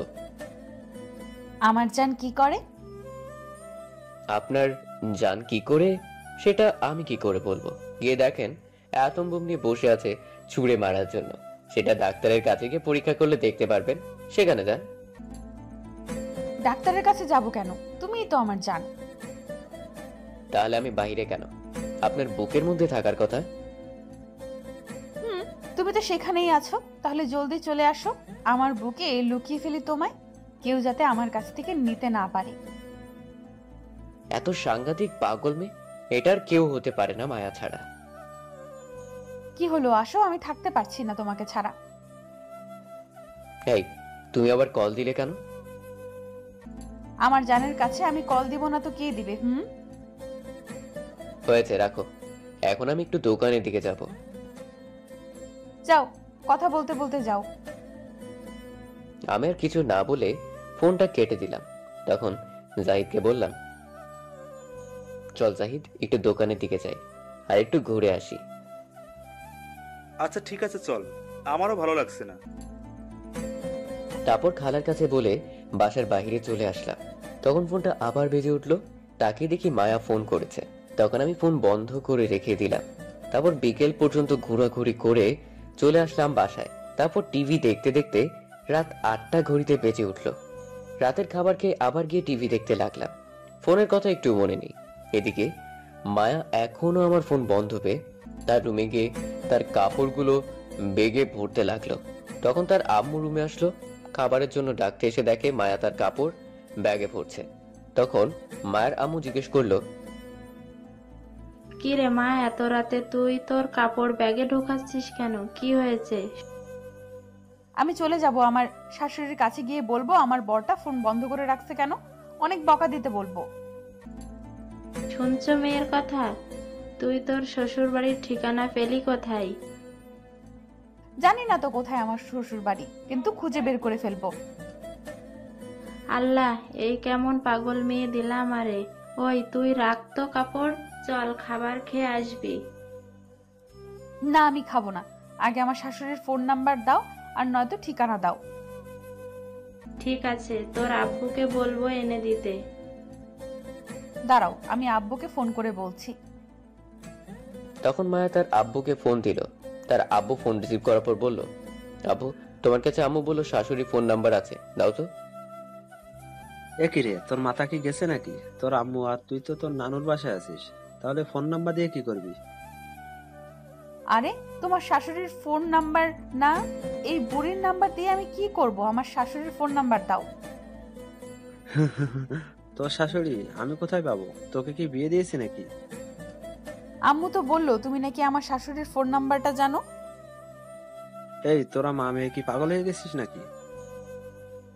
আমার জান কি করে? আপনার জান কি করে সেটা আমি কি করে বলবো? গিয়ে দেখেন অ্যাটম বোম নিয়ে বসে আছে ছুঁড়ে মারার জন্য। সেটা ডাক্তারের কাছে গিয়ে পরীক্ষা করলে দেখতে পারবেন। সেখানে যান। ডাক্তারের কাছে যাব কেন? তুমিই তো আমার জান। তাহলে আমি বাইরে কেন? আপনার বুকের মধ্যে থাকার কথা। তুমি তো সেখানেই আছো, তাহলে জলদি চলে আসো। আমার বুকে লুকিয়ে ফেলি তোমায়, কেউ যাতে আমার কাছ থেকে নিতে না পারে। এত সাংঘাতিক পাগল মেয়ে এটার কেউ হতে পারে না মায়া ছাড়া। কি হলো, আসো, আমি থাকতে পারছি না তোমাকে ছাড়া। এই, তুমি আবার কল দিলে কেন? আমার জানের কাছে আমি কল দিব না তো কে দিবে? হয়েছে, রাখো। এখন আমি একটু দোকানের দিকে যাব। যাও, কথা বলতে বলতে যাও। আমি আর কিছু না বলে ফোনটা কেটে দিলাম। তখন জাহিদকে বললাম, চল জাহিদ, একটু দোকানের দিকে যাই আর একটু ঘুরে আসি। আচ্ছা ঠিক আছে চল, আমারও ভালো লাগছে না। তারপর খালার কাছে বলে বাসার বাইরে চলে আসলাম। তখন ফোনটা আবার বেজে উঠলো। তাকে দেখি মায়া ফোন করেছে। তখন আমি ফোন বন্ধ করে রেখে দিলাম। তারপর বিকেল পর্যন্ত ঘোরাঘুরি করে চলে আসলাম বাসায়। তারপর টিভি দেখতে দেখতে রাত 8টা ঘড়িতে বেজে উঠলো। রাতের খাবার খেয়ে আবার গিয়ে টিভি দেখতে লাগলাম। ফোনের কথা একটু মনে নেই। এদিকে মায়া এখনো আমার ফোন বন্ধ পেয়ে তার রুমে গিয়ে তার কাপড়গুলো বেগে ভরতে লাগলো। তখন তার আম্মু রুমে আসলো। খাবারের জন্য ডাকতে এসে দেখে মায়া তার কাপড় ব্যাগে ভরছে। তখন মায়ের আম্মু জিজ্ঞেস করলো, কি রে মা, এত রাতে তুই তোর কাপড় ব্যাগে ঢোকাচ্ছিস কেন? কি হয়েছে? আমি চলে যাব, আমার শাশুড়ির কাছে গিয়ে বলবো আমার বরটা ফোন বন্ধ করে রাখছে কেন, অনেক বকা দিতে বলবো। শুনছো মেয়ের কথা? তুই তোর শ্বশুর বাড়ির ঠিকানা পেলি কোথায়? জানি না তো কোথায় আমার শ্বশুর বাড়ি, কিন্তু খুঁজে বের করে ফেলবো। আল্লাহ, এই কেমন পাগল মেয়ে দিলাম আরে। ওই তুই রাখ তো কাপড়, চল খাবার খেয়ে আসবি। না, আমি খাবো না। আগে আমার শাশুড়ির ফোন নাম্বার দাও, আর নয়তো ঠিকানা দাও। ঠিক আছে, তোর আব্বুকে বলবো এনে দিতে। দাঁড়াও, আমি আব্বুকে ফোন করে বলছি। তখন মায়া তার আব্বুকে ফোন দিল। তার আব্বু ফোন রিসিভ করার পর বলল, আব্বু তোমার কাছে আম্মু বললো শাশুড়ি ফোন নাম্বার আছে, দাও তো। একই রে, তোর মাথা কি গেছে নাকি? তোর আম্মু আর তুই তো তোর নানুর বাসায় আছিস, তাহলে ফোন নাম্বার দিয়ে কি করবি? আরে তোমার শাশুড়ির ফোন নাম্বার না, এই বুড়ির নাম্বার দিয়ে আমি কি করব? আমার শাশুড়ির ফোন নাম্বার দাও। তোর শাশুড়ি আমি কোথায় পাবো? তোকে কি বিয়ে দিয়েছি নাকি? আম্মু তো বললো তুমি নাকি আমার শাশুড়ির ফোন নাম্বারটা জানো। এই তোরা মা মেয়ে কি পাগল হয়ে গেছিস নাকি?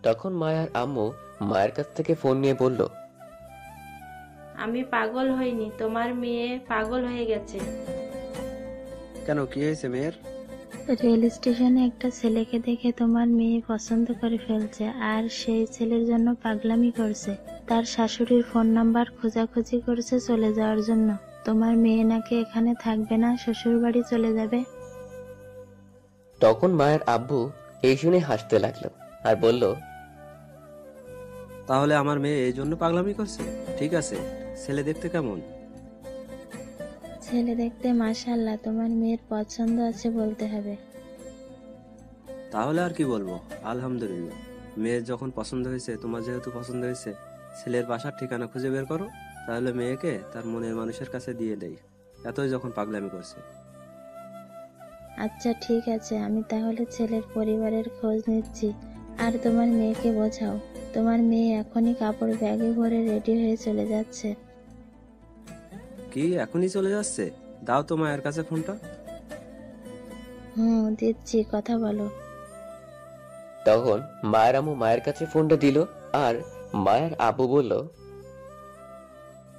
তখন মায়ার আম্মু মায়ের কাছ থেকে ফোন নিয়ে বলল, আমি পাগল হইনি, তোমার মেয়ে পাগল হয়ে গেছে। কেন, কি হয়েছে মেয়ের? রেল স্টেশনে একটা ছেলেকে দেখে তোমার মেয়ে পছন্দ করে ফেলছে, আর সেই ছেলের জন্য পাগলামি করছে। তার শাশুড়ির ফোন নাম্বার খোঁজাখুঁজি করছে চলে যাওয়ার জন্য। তোমার মেয়ে নাকি এখানে থাকবে না, শ্বশুর বাড়ি চলে যাবে। তখন মায়ের আব্বু এই শুনে হাসতে লাগলো আর বলল, তাহলে আমার মেয়ে এই জন্য পাগলামি করছে? ঠিক আছে, ছেলে দেখতে কেমন? ছেলে দেখতে মাশাআল্লাহ, তোমার মেয়ের পছন্দ আছে বলতে হবে। তাহলে আর কি বলবো, আলহামদুলিল্লাহ। মেয়ের যখন পছন্দ হয়েছে, তোমার যেহেতু পছন্দ হয়েছে, ছেলের বাসার ঠিকানা খুঁজে বের করো, তাহলে মেয়েকে তার মনের মানুষের কাছে দিয়ে দেই। এতই যখন পাগলামি করছে। আচ্ছা ঠিক আছে, আমি তাহলে ছেলের পরিবারের খোঁজ নিচ্ছি। আর তোমার মেয়েকে বোঝাও, তোমার মেয়ে এখনই কাপড় ব্যাগে ভরে রেডি হয়ে চলে যাচ্ছে। কি এখনই চলে যাচ্ছে? দাও তো মায়ের কাছে ফোনটা। দিচ্ছি, কথা বলো। তখন মায়ের আম্মু মায়ের কাছে ফোনটা দিল আর মায়ের আব্বু বলল,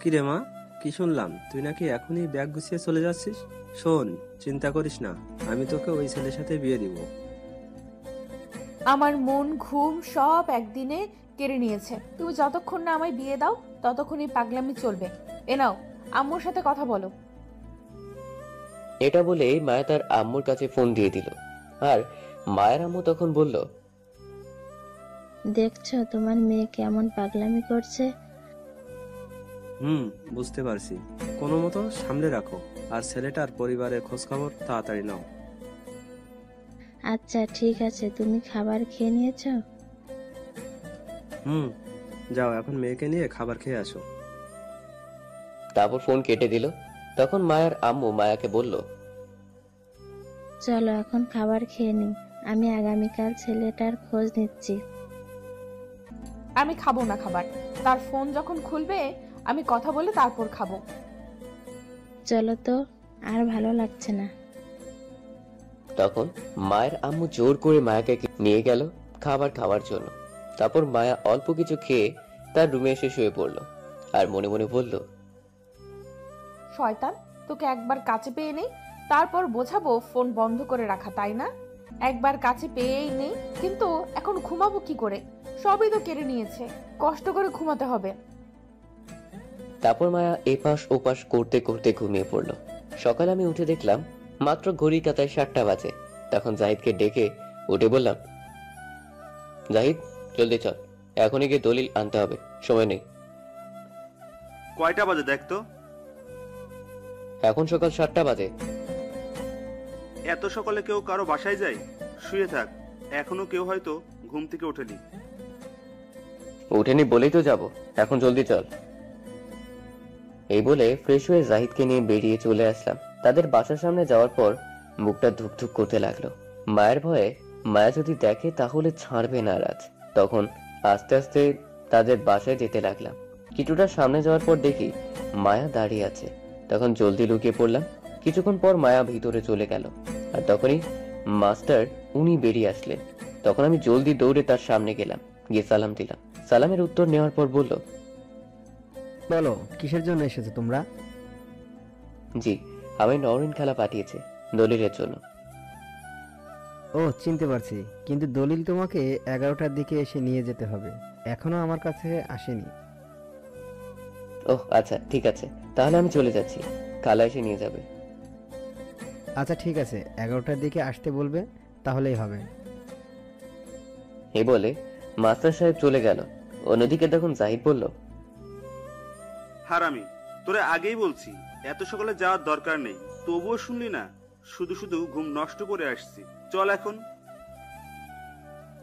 কি রে মা, কি শুনলাম তুই নাকি এখনই ব্যাগ গুছিয়ে চলে যাচ্ছিস? শোন, চিন্তা করিস না, আমি তোকে ওই ছেলের সাথে বিয়ে দিব। আমার মন ঘুম সব একদিনে কেড়ে নিয়েছে। তুমি যতক্ষণ না আমায় বিয়ে দাও ততক্ষণ এই পাগলামি চলবে। এ নাও, আম্মুর সাথে কথা বলো। এটা বলে মায়া তার আম্মুর কাছে ফোন দিয়ে দিল। আর মায়ের আম্মু তখন বলল, দেখছো তোমার মেয়ে কেমন পাগলামি করছে। বুঝতে পারছি। কোনো মতো সামলে রাখো, আর ছেলেটার পরিবারের খোঁজ খবর তাড়াতাড়ি নাও। আচ্ছা ঠিক আছে, তুমি খাবার খেয়ে নিয়েছো? যাও এখন মেয়েকে নিয়ে খাবার খেয়ে আসো। তারপর ফোন কেটে দিল। তখন মায়ের আম্মু মায়াকে বলল, চলো এখন খাবার খেয়ে নিই, আমি আগামীকাল ছেলেটার খোঁজ নিচ্ছি। আমি খাবো না খাবার, তার ফোন যখন খুলবে আমি কথা বলে তারপর খাবো। চলো তো, আর ভালো লাগছে না। তখন মায়ের আম্মু জোর করে মায়াকে নিয়ে গেল খাবার খাওয়ার জন্য। তারপর মায়া অল্প কিছু খেয়ে তার রুমে এসে শুয়ে পড়লো আর মনে মনে বলল, শয়তান, তোকে একবার কাছে পেয়ে নেই, তারপর বোঝাবো ফোন বন্ধ করে রাখা, তাই না? একবার কাছে পেয়েই নেই, কিন্তু এখন ঘুমাবো কি করে? সবই তো কেড়ে নিয়েছে, কষ্ট করে ঘুমাতে হবে। তারপর মায়া এপাশ ওপাশ করতে করতে ঘুমিয়ে পড়লো। সকালে আমি উঠে দেখলাম মাত্র ঘড়ি কাঁটায় 7টা বাজে। তখন জাহিদকে ডেকে উঠে বললাম, জাহিদ জলদি চল, এখনই গিয়ে দলিল আনতে হবে, সময় নেই। কয়টা বাজে দেখ তো? এখন সকাল 7টা বাজে। এত সকালে কেউ কারো বাসায় যায়? শুয়ে থাক, এখনো কেউ হয়তো ঘুম থেকে ওঠেনি। উঠেনি বলেই তো যাব, এখন জলদি চল। এই বলে ফ্রেশ হয়ে জাহিদকে নিয়ে বেরিয়ে চলে আসলাম। তাদের বাসার সামনে যাওয়ার পর বুকটা ধুকধুক করতে লাগলো। মায়ের ভয়ে মায়া যদি দেখে তাহলে ছাড়বে না রাজ। তখন আস্তে আস্তে তাদের বাসায় যেতে লাগলাম। কিছুটা সামনে যাওয়ার পর দেখি মায়া দাঁড়িয়ে আছে। তখন জলদি লুকিয়ে পড়লাম। কিছুক্ষণ পর মায়া ভিতরে চলে গেল আর তখনই মাস্টার উনি বেরিয়ে আসলেন। তখন আমি জলদি দৌড়ে তার সামনে গেলাম, গিয়ে সালাম দিলাম। সালামের উত্তর নেওয়ার পর বলল, বলো কিসের জন্য এসেছো তোমরা? জি, আমি নওরিন খালা পাঠিয়েছে দলিলের জন্য। ও চিনতে পারছি, কিন্তু দলিল তোমাকে 11টার দিকে এসে নিয়ে যেতে হবে, এখনো আমার কাছে আসেনি। ওহ আচ্ছা ঠিক আছে, তাহলে আমি চলে যাচ্ছি, খালা এসে নিয়ে যাবে। আচ্ছা ঠিক আছে, 11টার দিকে আসতে বলবে, তাহলেই হবে। এই বলে মাস্টার সাহেব চলে গেল। অন্যদিকে তখন জাহিদ বলল, হারামি, তোরে আগেই বলছি এত সকালে যাওয়ার দরকার নেই, তবুও শুনলি না। শুধু শুধু ঘুম নষ্ট করে আসছি। চল এখন।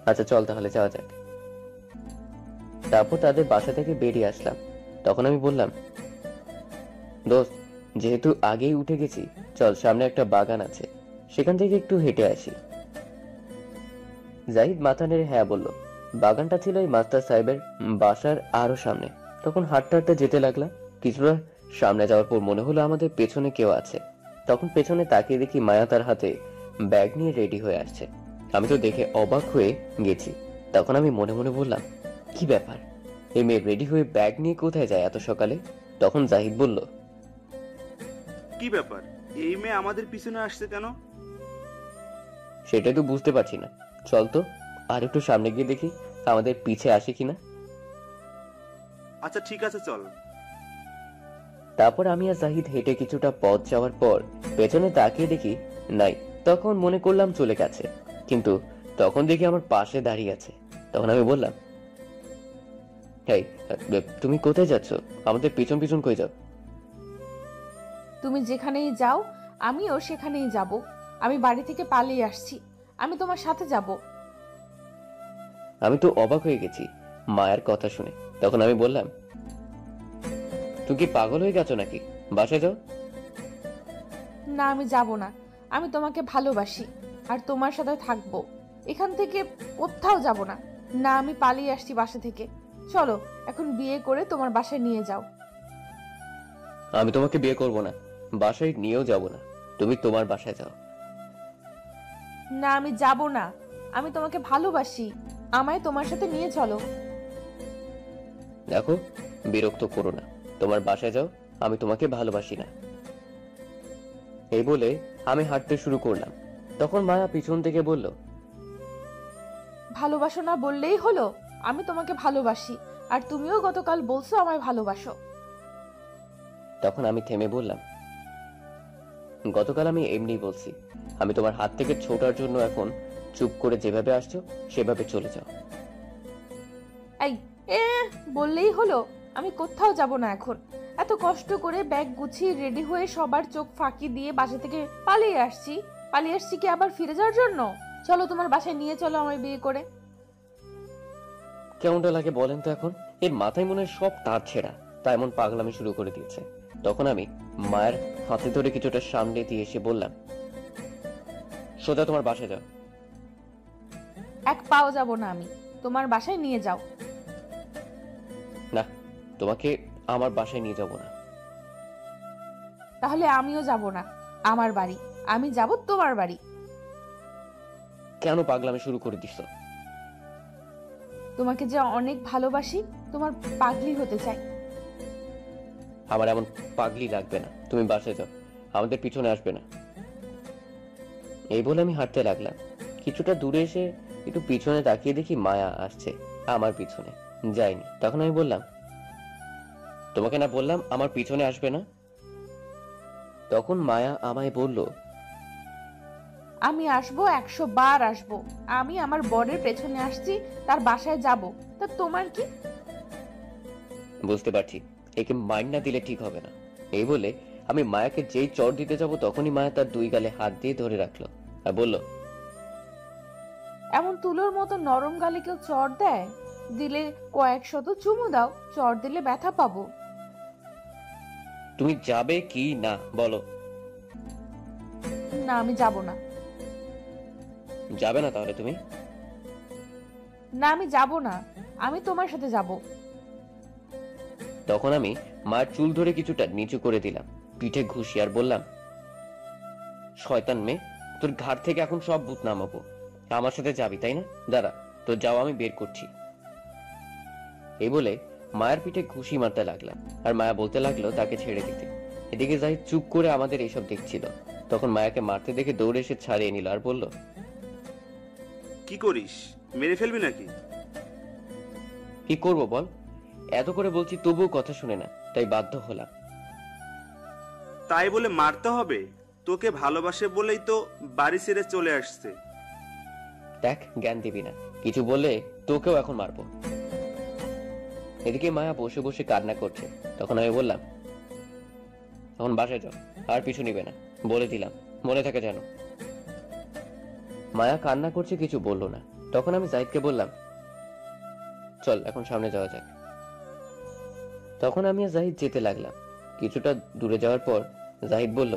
আচ্ছা চল তাহলে যাওয়া যাক। তারপর তাদের বাসা থেকে বেরিয়ে আসলাম। তখন আমি বললাম, দোস্ত, যেহেতু আগেই উঠে গেছি, চল সামনে একটা বাগান আছে, সেখান থেকে একটু হেঁটে আসি। জাহিদ মাথা নেড়ে হ্যাঁ বলল। বাগানটা ছিল এই মাস্টার সাহেবের বাসার আরো সামনে। তখন হাঁটতে হাঁটতে যেতে লাগলাম। কিছুটা সামনে যাওয়ার পর মনে হলো আমাদের পেছনে কেউ আছে। তখন পেছনে তাকিয়ে দেখি মায়া তার হাতে ব্যাগ নিয়ে রেডি হয়ে আসছে। আমি তো দেখে অবাক হয়ে গেছি। তখন আমি মনে মনে বললাম, কি ব্যাপার, এই মেয়ে রেডি হয়ে ব্যাগ নিয়ে কোথায় যায় এত সকালে? তখন জাহিদ বলল, কি ব্যাপার, এই মেয়ে আমাদের পিছনে আসছে কেন? সেটাই তো বুঝতে পারছি না। চল তো আর একটু সামনে গিয়ে দেখি আমাদের পিছে আসে কিনা। আচ্ছা ঠিক আছে, চল। তারপর আমি আর জাহিদ হেঁটে কিছুটা পথ যাওয়ার পর পেছনে তাকিয়ে দেখি নাই। তখন মনে করলাম চলে গেছে, কিন্তু তখন দেখি আমার পাশে দাঁড়িয়ে আছে। তখন আমি বললাম, এই তুমি কোথায় যাচ্ছ? আমাদের পিছন পিছন কই যাও? তুমি যেখানেই যাও আমিও সেখানেই যাব। আমি বাড়ি থেকে পালিয়ে আসছি, আমি তোমার সাথে যাব। আমি তো অবাক হয়ে গেছি মায়ের কথা শুনে। তখন আমি বললাম, তুমি কি পাগল হয়ে গেছো নাকি? বাসায় যাও। না, আমি যাব না। আমি তোমাকে ভালোবাসি আর তোমার সাথে থাকবো। এখান থেকে কোথাও যাব না। না, আমি পালিয়ে আসছি বাসা থেকে। চলো এখন বিয়ে করে তোমার বাসায় নিয়ে যাও। আমি তোমাকে বিয়ে করব না, বাসায় নিয়েও যাব না। তুমি তোমার বাসায় যাও। না, আমি যাব না। আমি তোমাকে ভালোবাসি, আমায় তোমার সাথে নিয়ে চলো। দেখো, বিরক্ত করো না, তোমার বাসায় যাও। আমি তোমাকে ভালোবাসি না। এই বলে আমি হাঁটতে শুরু করলাম। তখন মায়া পিছন থেকে বলল, ভালোবাসো না বললেই হলো? আমি তোমাকে ভালোবাসি আর তুমিও গতকাল বলছো আমায় ভালোবাসো। তখন আমি থেমে বললাম, গতকাল আমি এমনি বলছি। আমি তোমার হাত থেকে ছোটার জন্য এখন চুপ করে যেভাবে আসছো সেভাবে চলে যাও। এই বললেই হলো? আমি কোথাও যাব না এখন। এত কষ্ট করে ব্যাগ গুছিয়ে রেডি হয়ে সবার চোখ ফাঁকি দিয়ে বাসা থেকে পালিয়ে আসছি কি আবার ফিরে যাওয়ার জন্য? চলো তোমার বাসায় নিয়ে চলো আমায় বিয়ে করে। কেমনটা লাগে বলেন তো এখন? এর মাথায় মনে হয় সব তার ছেঁড়া, তা এমন পাগলামি শুরু করে দিয়েছে। তখন আমি মায়ের হাতে ধরে কিছুটা সামনে দিয়ে এসে বললাম, সোজা তোমার বাসায় যাও। এক পাও যাব না আমি। তোমার বাসায় নিয়ে যাও। না, তোমাকে আমার বাসায় নিয়ে যাব না। তাহলে আমিও যাব না আমার বাড়ি, আমি যাব তোমার বাড়ি। কেন পাগলামি শুরু করে দিছ? তোমাকে যে অনেক ভালোবাসি, তোমার পাগলি হতে চাই। আমার এমন পাগলি লাগবে না, তুমি বাসায় যাও, আমাদের পিছনে আসবে না। এই বলে আমি হাঁটতে লাগলাম। কিছুটা দূরে এসে একটু পিছনে তাকিয়ে দেখি মায়া আসছে আমার পিছনে। যাইনি। তখন আমি বললাম, তোমাকে না বললাম আমার পিছনে আসবে না? তখন মায়া আমায় বলল, আমি আসবো, 100 বার আসবো। আমি আমার বরের পেছনে আসছি, তার বাসায় যাব। তা তোমার কি? বুঝতে পারছি, একে মাইন্ড না দিলে ঠিক হবে না। এই বলে আমি মায়াকে যেই চড় দিতে যাব তখনই মায়া তার দুই গালে হাত দিয়ে ধরে রাখলো আর বলল, এমন তুলোর মতো নরম গালে কেউ চড় দেয়? দিলে কয়েকশত চুমু দাও, চড় দিলে ব্যথা পাবো। তুমি যাবে কি না বলো? না, আমি যাব না। যাবে না তাহলে তুমি? না, আমি যাব না। আমি তোমার সাথে যাব। তখন আমি মায়ের চুল ধরে কিছুটা নিচু করে দিলাম, পিঠে ঘুষি আর বললাম, শয়তান মেয়ে, তোর ঘাট থেকে এখন সব ভূত নামাবো। আমার সাথে যাবি তাই না? দাঁড়া, তো যাও, আমি বের করছি। এই বলে মায়ের পিঠে ঘুষি মারতে লাগলাম আর মায়া বলতে লাগলো তাকে ছেড়ে দিতে। এদিকে যাই চুপ করে আমাদের এইসব দেখছিল। তখন মায়াকে মারতে দেখে দৌড়ে এসে ছাড়িয়ে নিল আর বলল, কি করিস, মেরে ফেলবি নাকি? কি করব বল? এত করে বলছি তবুও কথা শুনে না, তাই বাধ্য হলাম। তাই বলে মারতে হবে? তোকে ভালোবাসে বলেই তো বাড়ি ছেড়ে চলে আসছে। দেখ, জ্ঞান দিবি না, কিছু বললে তোকেও এখন মারবো। এদিকে মায়া বসে বসে কান্না করছে। তখন আমি বললাম, এখন বাসায় যাও, আর পিছু নিবে না, বলে দিলাম, মনে থাকে যেন। মায়া কান্না করছে, কিছু বললো না। তখন আমি জাহিদকে বললাম, চল এখন সামনে যাওয়া যাক। তখন আমি আর জাহিদ যেতে লাগলাম। কিছুটা দূরে যাওয়ার পর জাহিদ বলল,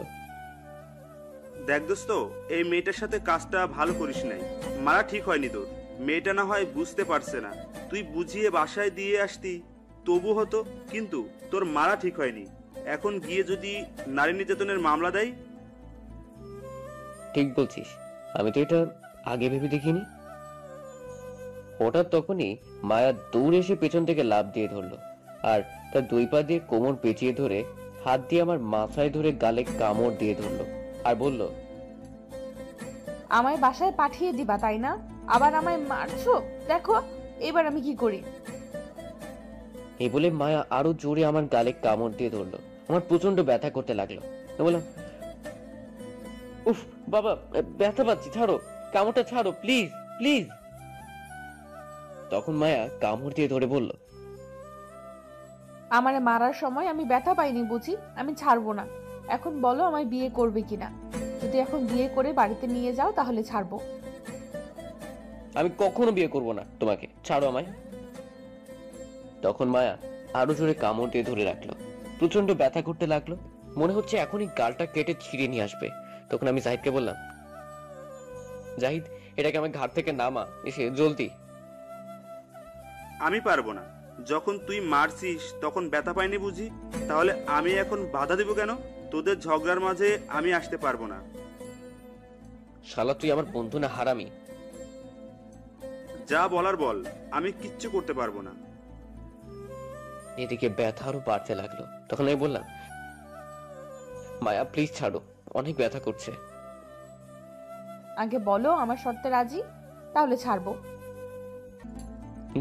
দেখ দোস্ত, এই মেয়েটার সাথে কাজটা ভালো করিস নাই। মারা ঠিক হয়নি তোর। মেয়েটা না হয় বুঝতে পারছে না, তুই বুঝিয়ে বাসায় দিয়ে আসতি তবু হতো, কিন্তু তোর মারা ঠিক হয়নি। এখন গিয়ে যদি নারী নির্যাতনের মামলা দেয়। ঠিক বলছিস, আমি তো এটা আগে ভেবে দেখিনি। হঠাৎ তখনই মায়া দৌড়ে এসে পেছন থেকে লাফ দিয়ে ধরলো, আর তার দুই পা দিয়ে কোমর পেঁচিয়ে ধরে হাত দিয়ে আমার মাথায় ধরে গালে কামড় দিয়ে ধরলো, আর বলল, আমায় বাসায় পাঠিয়ে দিবা তাই না? আবার আমায় মারছো, দেখো এবার আমি কি করি। এই বলে মায়া আরো জোরে আমার গালে কামড় দিয়ে ধরলো। আমার প্রচন্ড ব্যথা করতে লাগলো। আমি বললাম, উফ বাবা, ব্যথা পাচ্ছি, ছাড়ো, কামড়টা ছাড়ো, প্লিজ প্লিজ। তখন মায়া কামড় দিয়ে ধরে বলল, আমারে মারার সময় আমি ব্যথা পাইনি বুঝি, আমি ছাড়বো না। এখন বলো আমায় বিয়ে করবে কিনা? যদি এখন বিয়ে করে বাড়িতে নিয়ে যাও তাহলে ছাড়বো। আমি কখনো বিয়ে করব না তোমাকে, ছাড়ো আমায়। তখন মায়া আরো জোরে কামড় দিয়ে ধরে রাখলো। প্রচন্ড ব্যথা করতে লাগলো, মনে হচ্ছে এখনই গালটা কেটে ছিঁড়ে নিয়ে আসবে। তখন আমি জাহিদকে বললাম, জাহিদ, এটাকে আমার ঘাট থেকে নামা, এসে জলদি। আমি পারবো না। যখন তুই মারছিস তখন ব্যথা পাইনি বুঝি? তাহলে আমি এখন বাধা দেব কেন? তোদের ঝগড়ার মাঝে আমি আসতে পারবো না। শালা তুই আমার বন্ধু না হারামি? যা বলার বল, আমি কিচ্ছু করতে পারবো না। এদিকে ব্যথা আরো বাড়তে লাগলো। তখন আমি বললাম, মায়া প্লিজ ছাড়ো, অনেক ব্যথা করছে। আগে বলো আমার শর্তে রাজি, তাহলে ছাড়বো।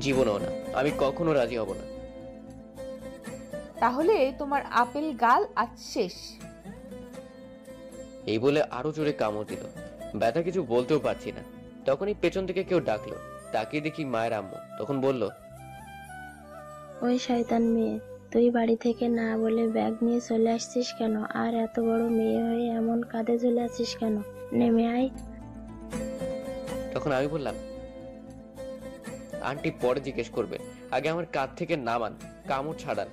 জীবনও না, আমি কখনো রাজি হব না। তাহলে তোমার আপেল গাল আজ শেষ। এই বলে আরো জোরে কামড় দিল। ব্যথা কিছু বলতেও পারছি না। তখনই পেছন থেকে কেউ ডাকলো। তাকিয়ে দেখি মায়ের আম্মু। তখন বলল, ওই শয়তান মেয়ে, তুই বাড়ি থেকে না বলে ব্যাগ নিয়ে চলে আসছিস কেন? আর এত বড় মেয়ে হয়ে এমন কাঁধে চলে আসছিস কেন? নেমে আয়। তখন আমি বললাম, আন্টি পরে জিজ্ঞেস করবে, আগে আমার কাঁধ থেকে নামান, কামড় ছাড়ান।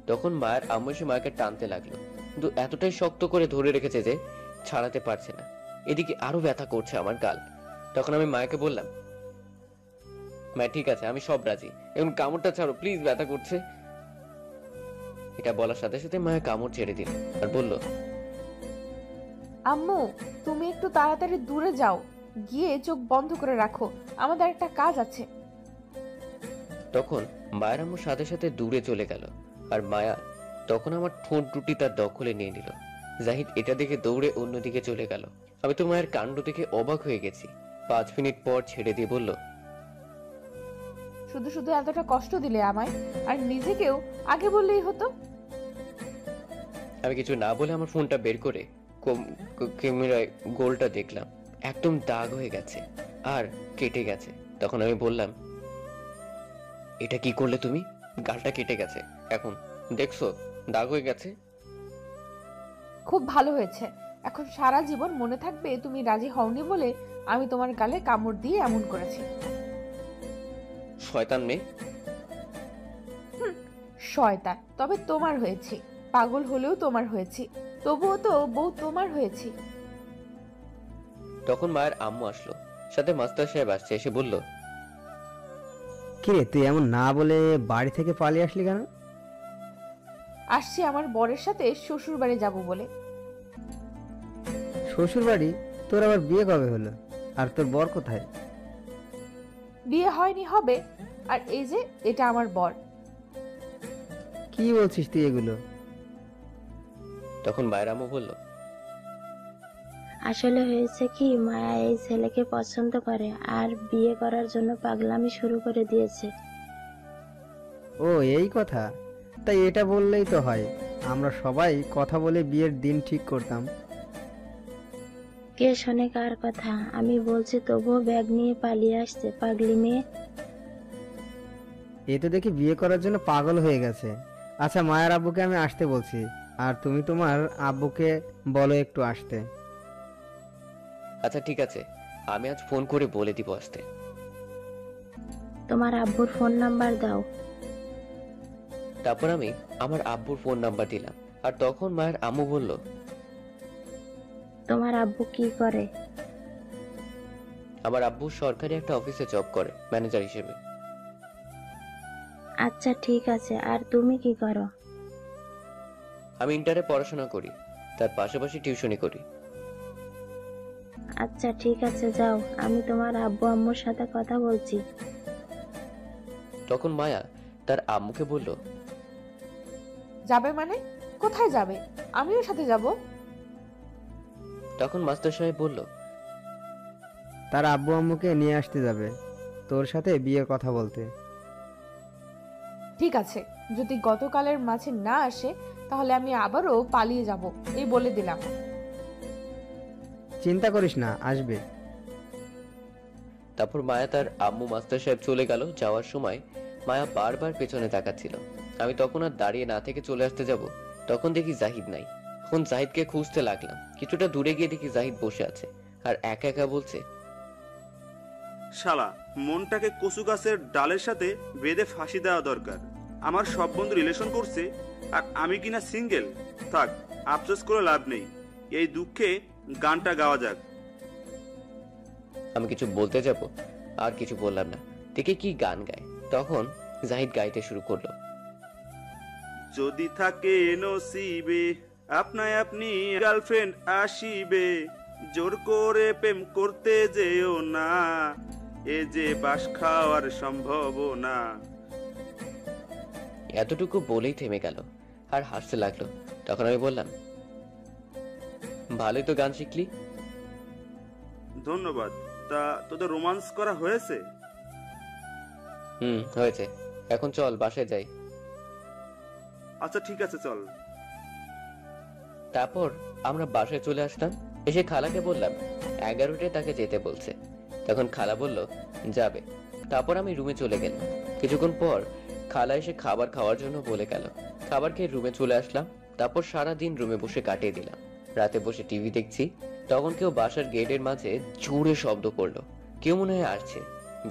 তখন মায়ের আম্মু এসে মাকে টানতে লাগলো, কিন্তু এতটাই শক্ত করে ধরে রেখেছে যে ছাড়াতে পারছে না। এদিকে আরো ব্যথা করছে আমার গাল। তখন আমি মাকে বললাম, মা ঠিক আছে, আমি সব রাজি, এখন কামড়টা ছাড়ো প্লিজ, ব্যথা করছে। এটা বলার সাথে সাথে মায়া কামড় ছেড়ে দিল আর বলল, আম্মু তুমি একটু তাড়াতাড়ি দূরে যাও, গিয়ে চোখ বন্ধ করে রাখো, আমাদের একটা কাজ আছে। তখন মায়ের আম্মু সাথে সাথে দূরে চলে গেল, আর মায়া তখন আমার ঠোঁট দুটি তার দখলে নিয়ে নিল। জাহিদ এটা দেখে দৌড়ে অন্যদিকে চলে গেল। আমি তো মায়ের কাণ্ড দেখে অবাক হয়ে গেছি। 5 মিনিট পর ছেড়ে দিয়ে বলল, শুধু শুধু এতটা কষ্ট দিলে আমায়, আর নিজেকেও আগে বললেই হতো। আমি কিছু না বলে আমার ফোনটা বের করে ক্যামেরায় গোলটা দেখলাম, একদম দাগ হয়ে গেছে আর কেটে গেছে। তখন আমি বললাম, এটা কি করলে তুমি? গালটা কেটে গেছে, এখন দেখছো দাগ হয়ে গেছে। খুব ভালো হয়েছে, এখন সারা জীবন মনে থাকবে তুমি রাজি হওনি বলে আমি তোমার গালে কামড় দিয়ে এমন করেছি। শয়তান মেয়ে। শয়তান তবে তোমার হয়েছি, পাগল হলেও তোমার হয়েছি, তবুও তো বউ তোমার হয়েছি। তখন মায়ের আম্মু আসলো, সাথে মাস্টার সাহেব আসছে, এসে বলল, কিরে তুই এমন না বলে বাড়ি থেকে পালিয়ে আসলি কেন? আসছি আমার বরের সাথে শ্বশুর বাড়ি যাবো বলে। শ্বশুর বাড়ি? তোর আবার বিয়ে কবে হলো? আর তোর বর কোথায়? বিয়ে হয়নি, হবে। আর এই যে এটা আমার বর। কি বলছিস তুই এগুলো? তখন মায়ের আম্মু বলল, আসলে হয়েছে কি, মায়া এই ছেলেকে পছন্দ করে আর বিয়ে করার জন্য পাগলামি শুরু করে দিয়েছে। ও এই কথা? তাই এটা বললেই তো হয়, আমরা সবাই কথা বলে বিয়ের দিন ঠিক করতাম। কে শোনে কার কথা? আমি বলছি তবুও ব্যাগ নিয়ে পালিয়ে আসছে, পাগলি মেয়ে। এ তো দেখি বিয়ে করার জন্য পাগল হয়ে গেছে। আচ্ছা, মায়ের আব্বুকে আমি আসতে বলছি, আর তুমি তোমার আব্বুকে বলো একটু আসতে। আচ্ছা ঠিক আছে, আমি আজ ফোন করে বলে দিব আসতে। তোমার আব্বুর ফোন নাম্বার দাও। তারপর আমি আমার আব্বুর ফোন নাম্বার দিলাম, আর তখন মায়ের আম্মু বলল, তোমার আব্বু কি করে? আমার আব্বু সরকারি একটা অফিসে জব করে ম্যানেজার হিসেবে। আচ্ছা ঠিক আছে, আর তুমি কি করো? আমি ইন্টারে পড়াশোনা করি, তার পাশাপাশি টিউশনি করি। আচ্ছা ঠিক আছে, যাও, আমি তোমার আব্বু আম্মুর সাথে কথা বলছি। তখন মায়া তার আম্মুকে বলল, যাবে মানে? কোথায় যাবে? আমিও সাথে যাব। তখন মাস্টার সাহেব বলল, তার আব্বু আম্মুকে নিয়ে আসতে যাবে তোর সাথে বিয়ের কথা বলতে। ঠিক আছে, যদি গতকালের মাঝে না আসে তাহলে আমি আবারও পালিয়ে যাব, এই বলে দিলাম। চিন্তা করিস না, আসবে। তারপর মায়া তার আম্মু মাস্টার সাহেব চলে গেল। যাওয়ার সময় মায়া বারবার পেছনে তাকাচ্ছিল। আমি তখন আর দাঁড়িয়ে না থেকে চলে আসতে যাব, তখন দেখি জাহিদ নাই। এখন জাহিদকে খুঁজতে লাগলাম। কিছুটা দূরে গিয়ে দেখি জাহিদ বসে আছে আর একা একা বলছে, শালা, মনটাকে কচু গাছের ডালের সাথে বেঁধে ফাঁসি দেওয়া দরকার। আমার সব বন্ধু রিলেশন করছে আর আমি কিনা সিঙ্গেল। থাক, আফসোস করে লাভ নেই। এই দুঃখে গানটা গাওয়া যাক। আমি কিছু বলতে যাব, আর কিছু বললাম না। দেখে কি গান গায়। তখন জাহিদ গাইতে শুরু করলো, যদি থাকে নসিবে আপনায় আপনি গার্লফ্রেন্ড আসিবে, জোর করে প্রেম করতে যেও না, এ যে বাস খাওয়ার সম্ভাবনা। এতটুকু বলেই থেমে গেল আর হাসতে লাগলো। তখন আমি বললাম, ভালোই তো গান শিখলি। ধন্যবাদ। তা তোদের রোমান্স করা হয়েছে? হয়েছে। এখন চল বাসায় যাই। আচ্ছা ঠিক আছে, চল। তারপর আমরা বাসায় চলে আসলাম। এসে খালাকে বললাম 11টায় তাকে যেতে বলছে। তখন খালা বলল যাবে। তারপর আমি রুমে চলে গেলাম। কিছুক্ষণ পর খালা এসে খাবার খাওয়ার জন্য বলে গেল। খাবার খেয়ে রুমে চলে আসলাম। তারপর সারা দিন রুমে বসে কাটিয়ে দিলাম। রাতে বসে টিভি দেখছি। তখন কেউ বাসার গেটের মাঝে জোরে শব্দ করলো। কেউ মনে হয় আসছে।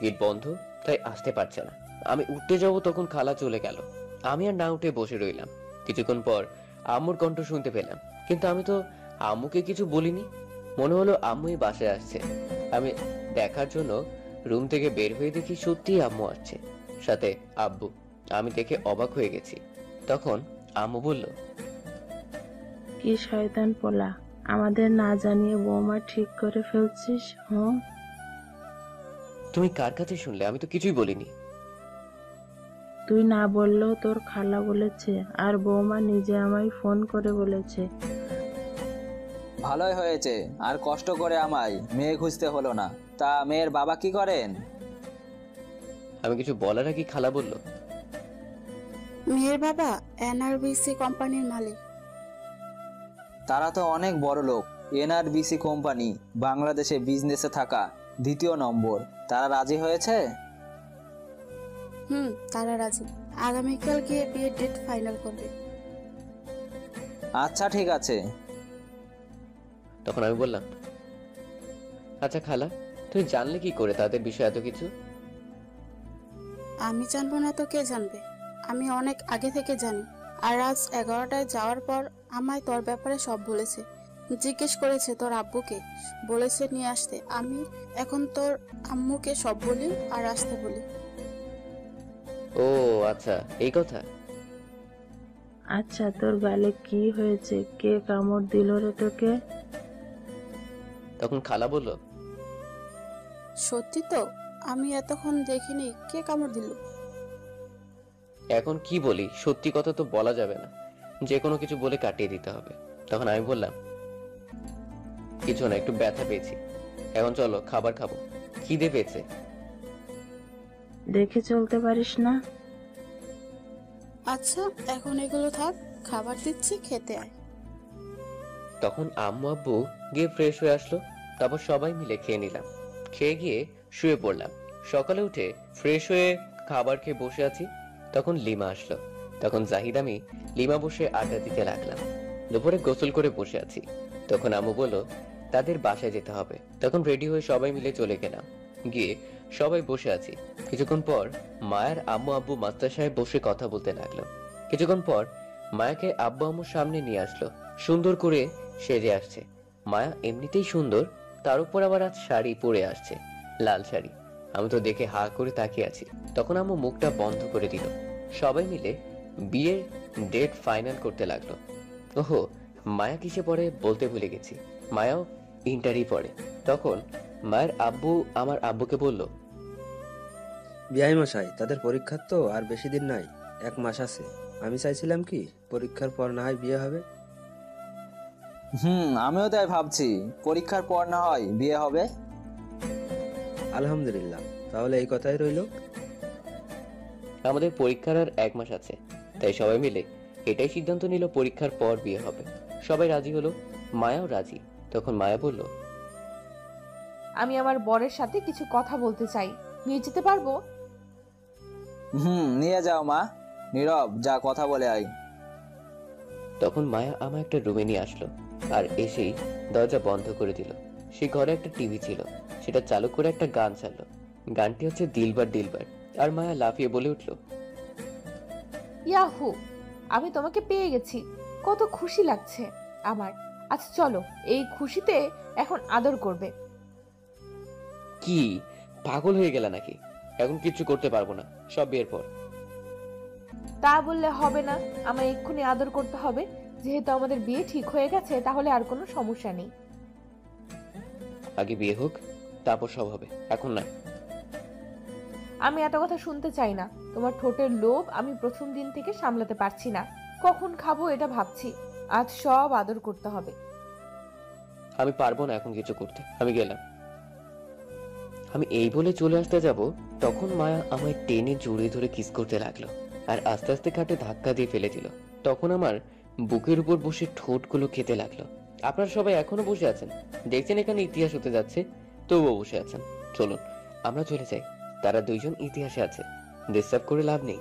গেট বন্ধ, তাই আসতে পারছে না। আমি উঠতে যাব, তখন খালা চলে গেল। আমি আর না উঠে বসে রইলাম। কিছুক্ষণ পর আম্মুর কণ্ঠ শুনতে পেলাম, কিন্তু আমি তো আম্মুকে কিছু বলিনি। মনে হলো আম্মুই বাসায় আসছে। আমি দেখার জন্য রুম থেকে বের হয়ে দেখি সত্যি আম্মু আসছে, সাথে আব্বু। আমি দেখে অবাক হয়ে গেছি। তখন আম্মু বলল, কি শয়তান পোলা, আমাদের না জানিয়ে বৌমা ঠিক করে ফেলছিস। হ্যাঁ, তুমি কার কাছে শুনলে? আমি তো কিছুই বলিনি। তুই না বললেও তোর খালা বলেছে, আর বৌমা নিজে আমায় ফোন করে বলেছে। ভালোই হয়েছে, আর কষ্ট করে আমায় মেয়ে খুঁজতে হলো না। তা মেয়ের বাবা কি করেন? আমি কিছু বলার আগে খালা বলল, মেয়ের বাবা এনআরবিসি কোম্পানির মালিক। তারা তো অনেক বড় লোক। এনআরবিসি কোম্পানি বাংলাদেশে বিজনেসে থাকা 2য় নম্বর। তারা রাজি হয়েছে? তারা রাজি। আগামীকাল গিয়ে বিয়ের ডেট ফাইনাল করবে। আচ্ছা ঠিক আছে। তখন আমি বললাম, আচ্ছা খালা, তুই জানলে কি করে তাদের বিষয়ে এত কিছু? আমি জানবো না তো কে জানবে? আমি অনেক আগে থেকে জানি। আর আজ 11টায় যাওয়ার পর আমায় তোর ব্যাপারে সব বলেছে। জিজ্ঞেস করেছে তোর আব্বুকে, বলেছে নিয়ে আসতে। আমি এখন তোর আম্মুকে সব বলি আর আসতে বলি। ও আচ্ছা, এই কথা। আচ্ছা, তোর গালে কি হয়েছে? কে কামড় দিল রে তোকে? তখন খালা বলল, সত্যি তো, আমি এতক্ষণ দেখিনি। কে কামড় দিল? এখন কি বলি? সত্যি কথা তো বলা যাবে না, যে কোনো কিছু বলে কাটিয়ে দিতে হবে। তখন আমি বললাম, কিছু না, একটু ব্যথা পেয়েছি। এখন চলো খাবার খাবো, খিদে পেয়েছে। দেখে চলতে পারিস না? আচ্ছা, এখন এগুলো থাক, খাবার দিচ্ছি, খেতে আয়। তখন আম্মু আব্বু গিয়ে ফ্রেশ হয়ে আসলো। তারপর সবাই মিলে খেয়ে নিলাম। খেয়ে গিয়ে শুয়ে পড়লাম। সকালে উঠে ফ্রেশ হয়ে খাবার খেয়ে বসে আছি, তখন লিমা আসলো। তখন জাহিদ আমি লিমা বসে আড্ডা দিতে লাগলাম। দুপুরে গোসল করে বসে আছি, তখন আম্মু বলল তাদের বাসায় যেতে হবে। তখন রেডি হয়ে সবাই মিলে চলে গেলাম। গিয়ে সবাই বসে আছি। কিছুক্ষণ পর মায়ের আম্মু আব্বু মাস্টার সাহেব বসে কথা বলতে লাগলো। কিছুক্ষণ পর মায়াকে আব্বু আম্মুর সামনে নিয়ে আসলো। সুন্দর করে সেজে আসছে। মায়া এমনিতেই সুন্দর, তার উপর আবার আজ শাড়ি পরে আসছে, লাল শাড়ি। আমি তো দেখে হা করে তাকিয়ে আছি। তখন আম্মু মুখটা বন্ধ করে দিল। সবাই মিলে বিয়ের ডেট ফাইনাল করতে লাগলো। ওহো, মায়া কিসে পড়ে বলতে ভুলে গেছি। মায়াও ইন্টারই পড়ে। তখন মায়ের আব্বু আমার আব্বুকে বলল, বিআই মশাই, তাদের পরীক্ষার তো আর বেশি দিন নাই, 1 মাস আছে। আমি চাইছিলাম কি পরীক্ষার পর না হয় বিয়ে হবে। আমিও তাই ভাবছি, পরীক্ষার পর না হয় বিয়ে হবে। আলহামদুলিল্লাহ, তাহলে এই কথাই রইলো। আমাদের পরীক্ষার আর 1 মাস আছে, তাই সবাই মিলে এটাই সিদ্ধান্ত নিল পরীক্ষার পর বিয়ে হবে। সবাই রাজি হলো, মায়াও রাজি। তখন মায়া বলল, আমি আমার বরের সাথে কিছু কথা বলতে চাই, নিয়ে যেতে পারবো? নিয়ে যাও মা। নীরব, যা কথা বলে আয়। তখন মায়া আমার একটা রুমে নিয়ে আসলো আর এসেই দরজা বন্ধ করে দিল। সে ঘরে একটা টিভি ছিল, সেটা চালু করে একটা গান চাললো। গানটি হচ্ছে দিলবার দিলবার। আর মায়া লাফিয়ে বলে উঠলো, ইয়াহু, আমি তোমাকে পেয়ে গেছি, কত খুশি লাগছে আমার। আচ্ছা চলো, এই খুশিতে এখন আদর করবে। কি পাগল হয়ে গেল নাকি? এখন কিচ্ছু করতে পারবো না, সব বিয়ের পর। তা বললে হবে না, আমার এক্ষুনি আদর করতে হবে। যেহেতু আমাদের বিয়ে ঠিক হয়ে গেছে, তাহলে আর কোনো সমস্যা নেই। আগে বিয়ে হোক, তারপর সব হবে, এখন না। আমি এত কথা শুনতে চাই না। তোমার ঠোঁটের লোভ আমি প্রথম দিন থেকে সামলাতে পারছি না। কখন খাবো এটা ভাবছি। আজ সব আদর করতে হবে। আমি পারবো না এখন কিছু করতে, আমি গেলাম। আমি এই বলে চলে আসতে যাব, তখন মায়া আমায় টেনে জড়িয়ে ধরে কিস করতে লাগলো আর আস্তে আস্তে খাটে ধাক্কা দিয়ে ফেলে দিল। তখন আমার বুকের উপর বসে ঠোঁটগুলো খেতে লাগলো। আপনারা সবাই এখনো বসে আছেন, দেখছেন এখানে ইতিহাস হতে যাচ্ছে, তবুও বসে আছেন। চলুন আমরা চলে যাই, তারা দুইজন ইতিহাসে আছে, ডিস্টার্ব করে লাভ নেই।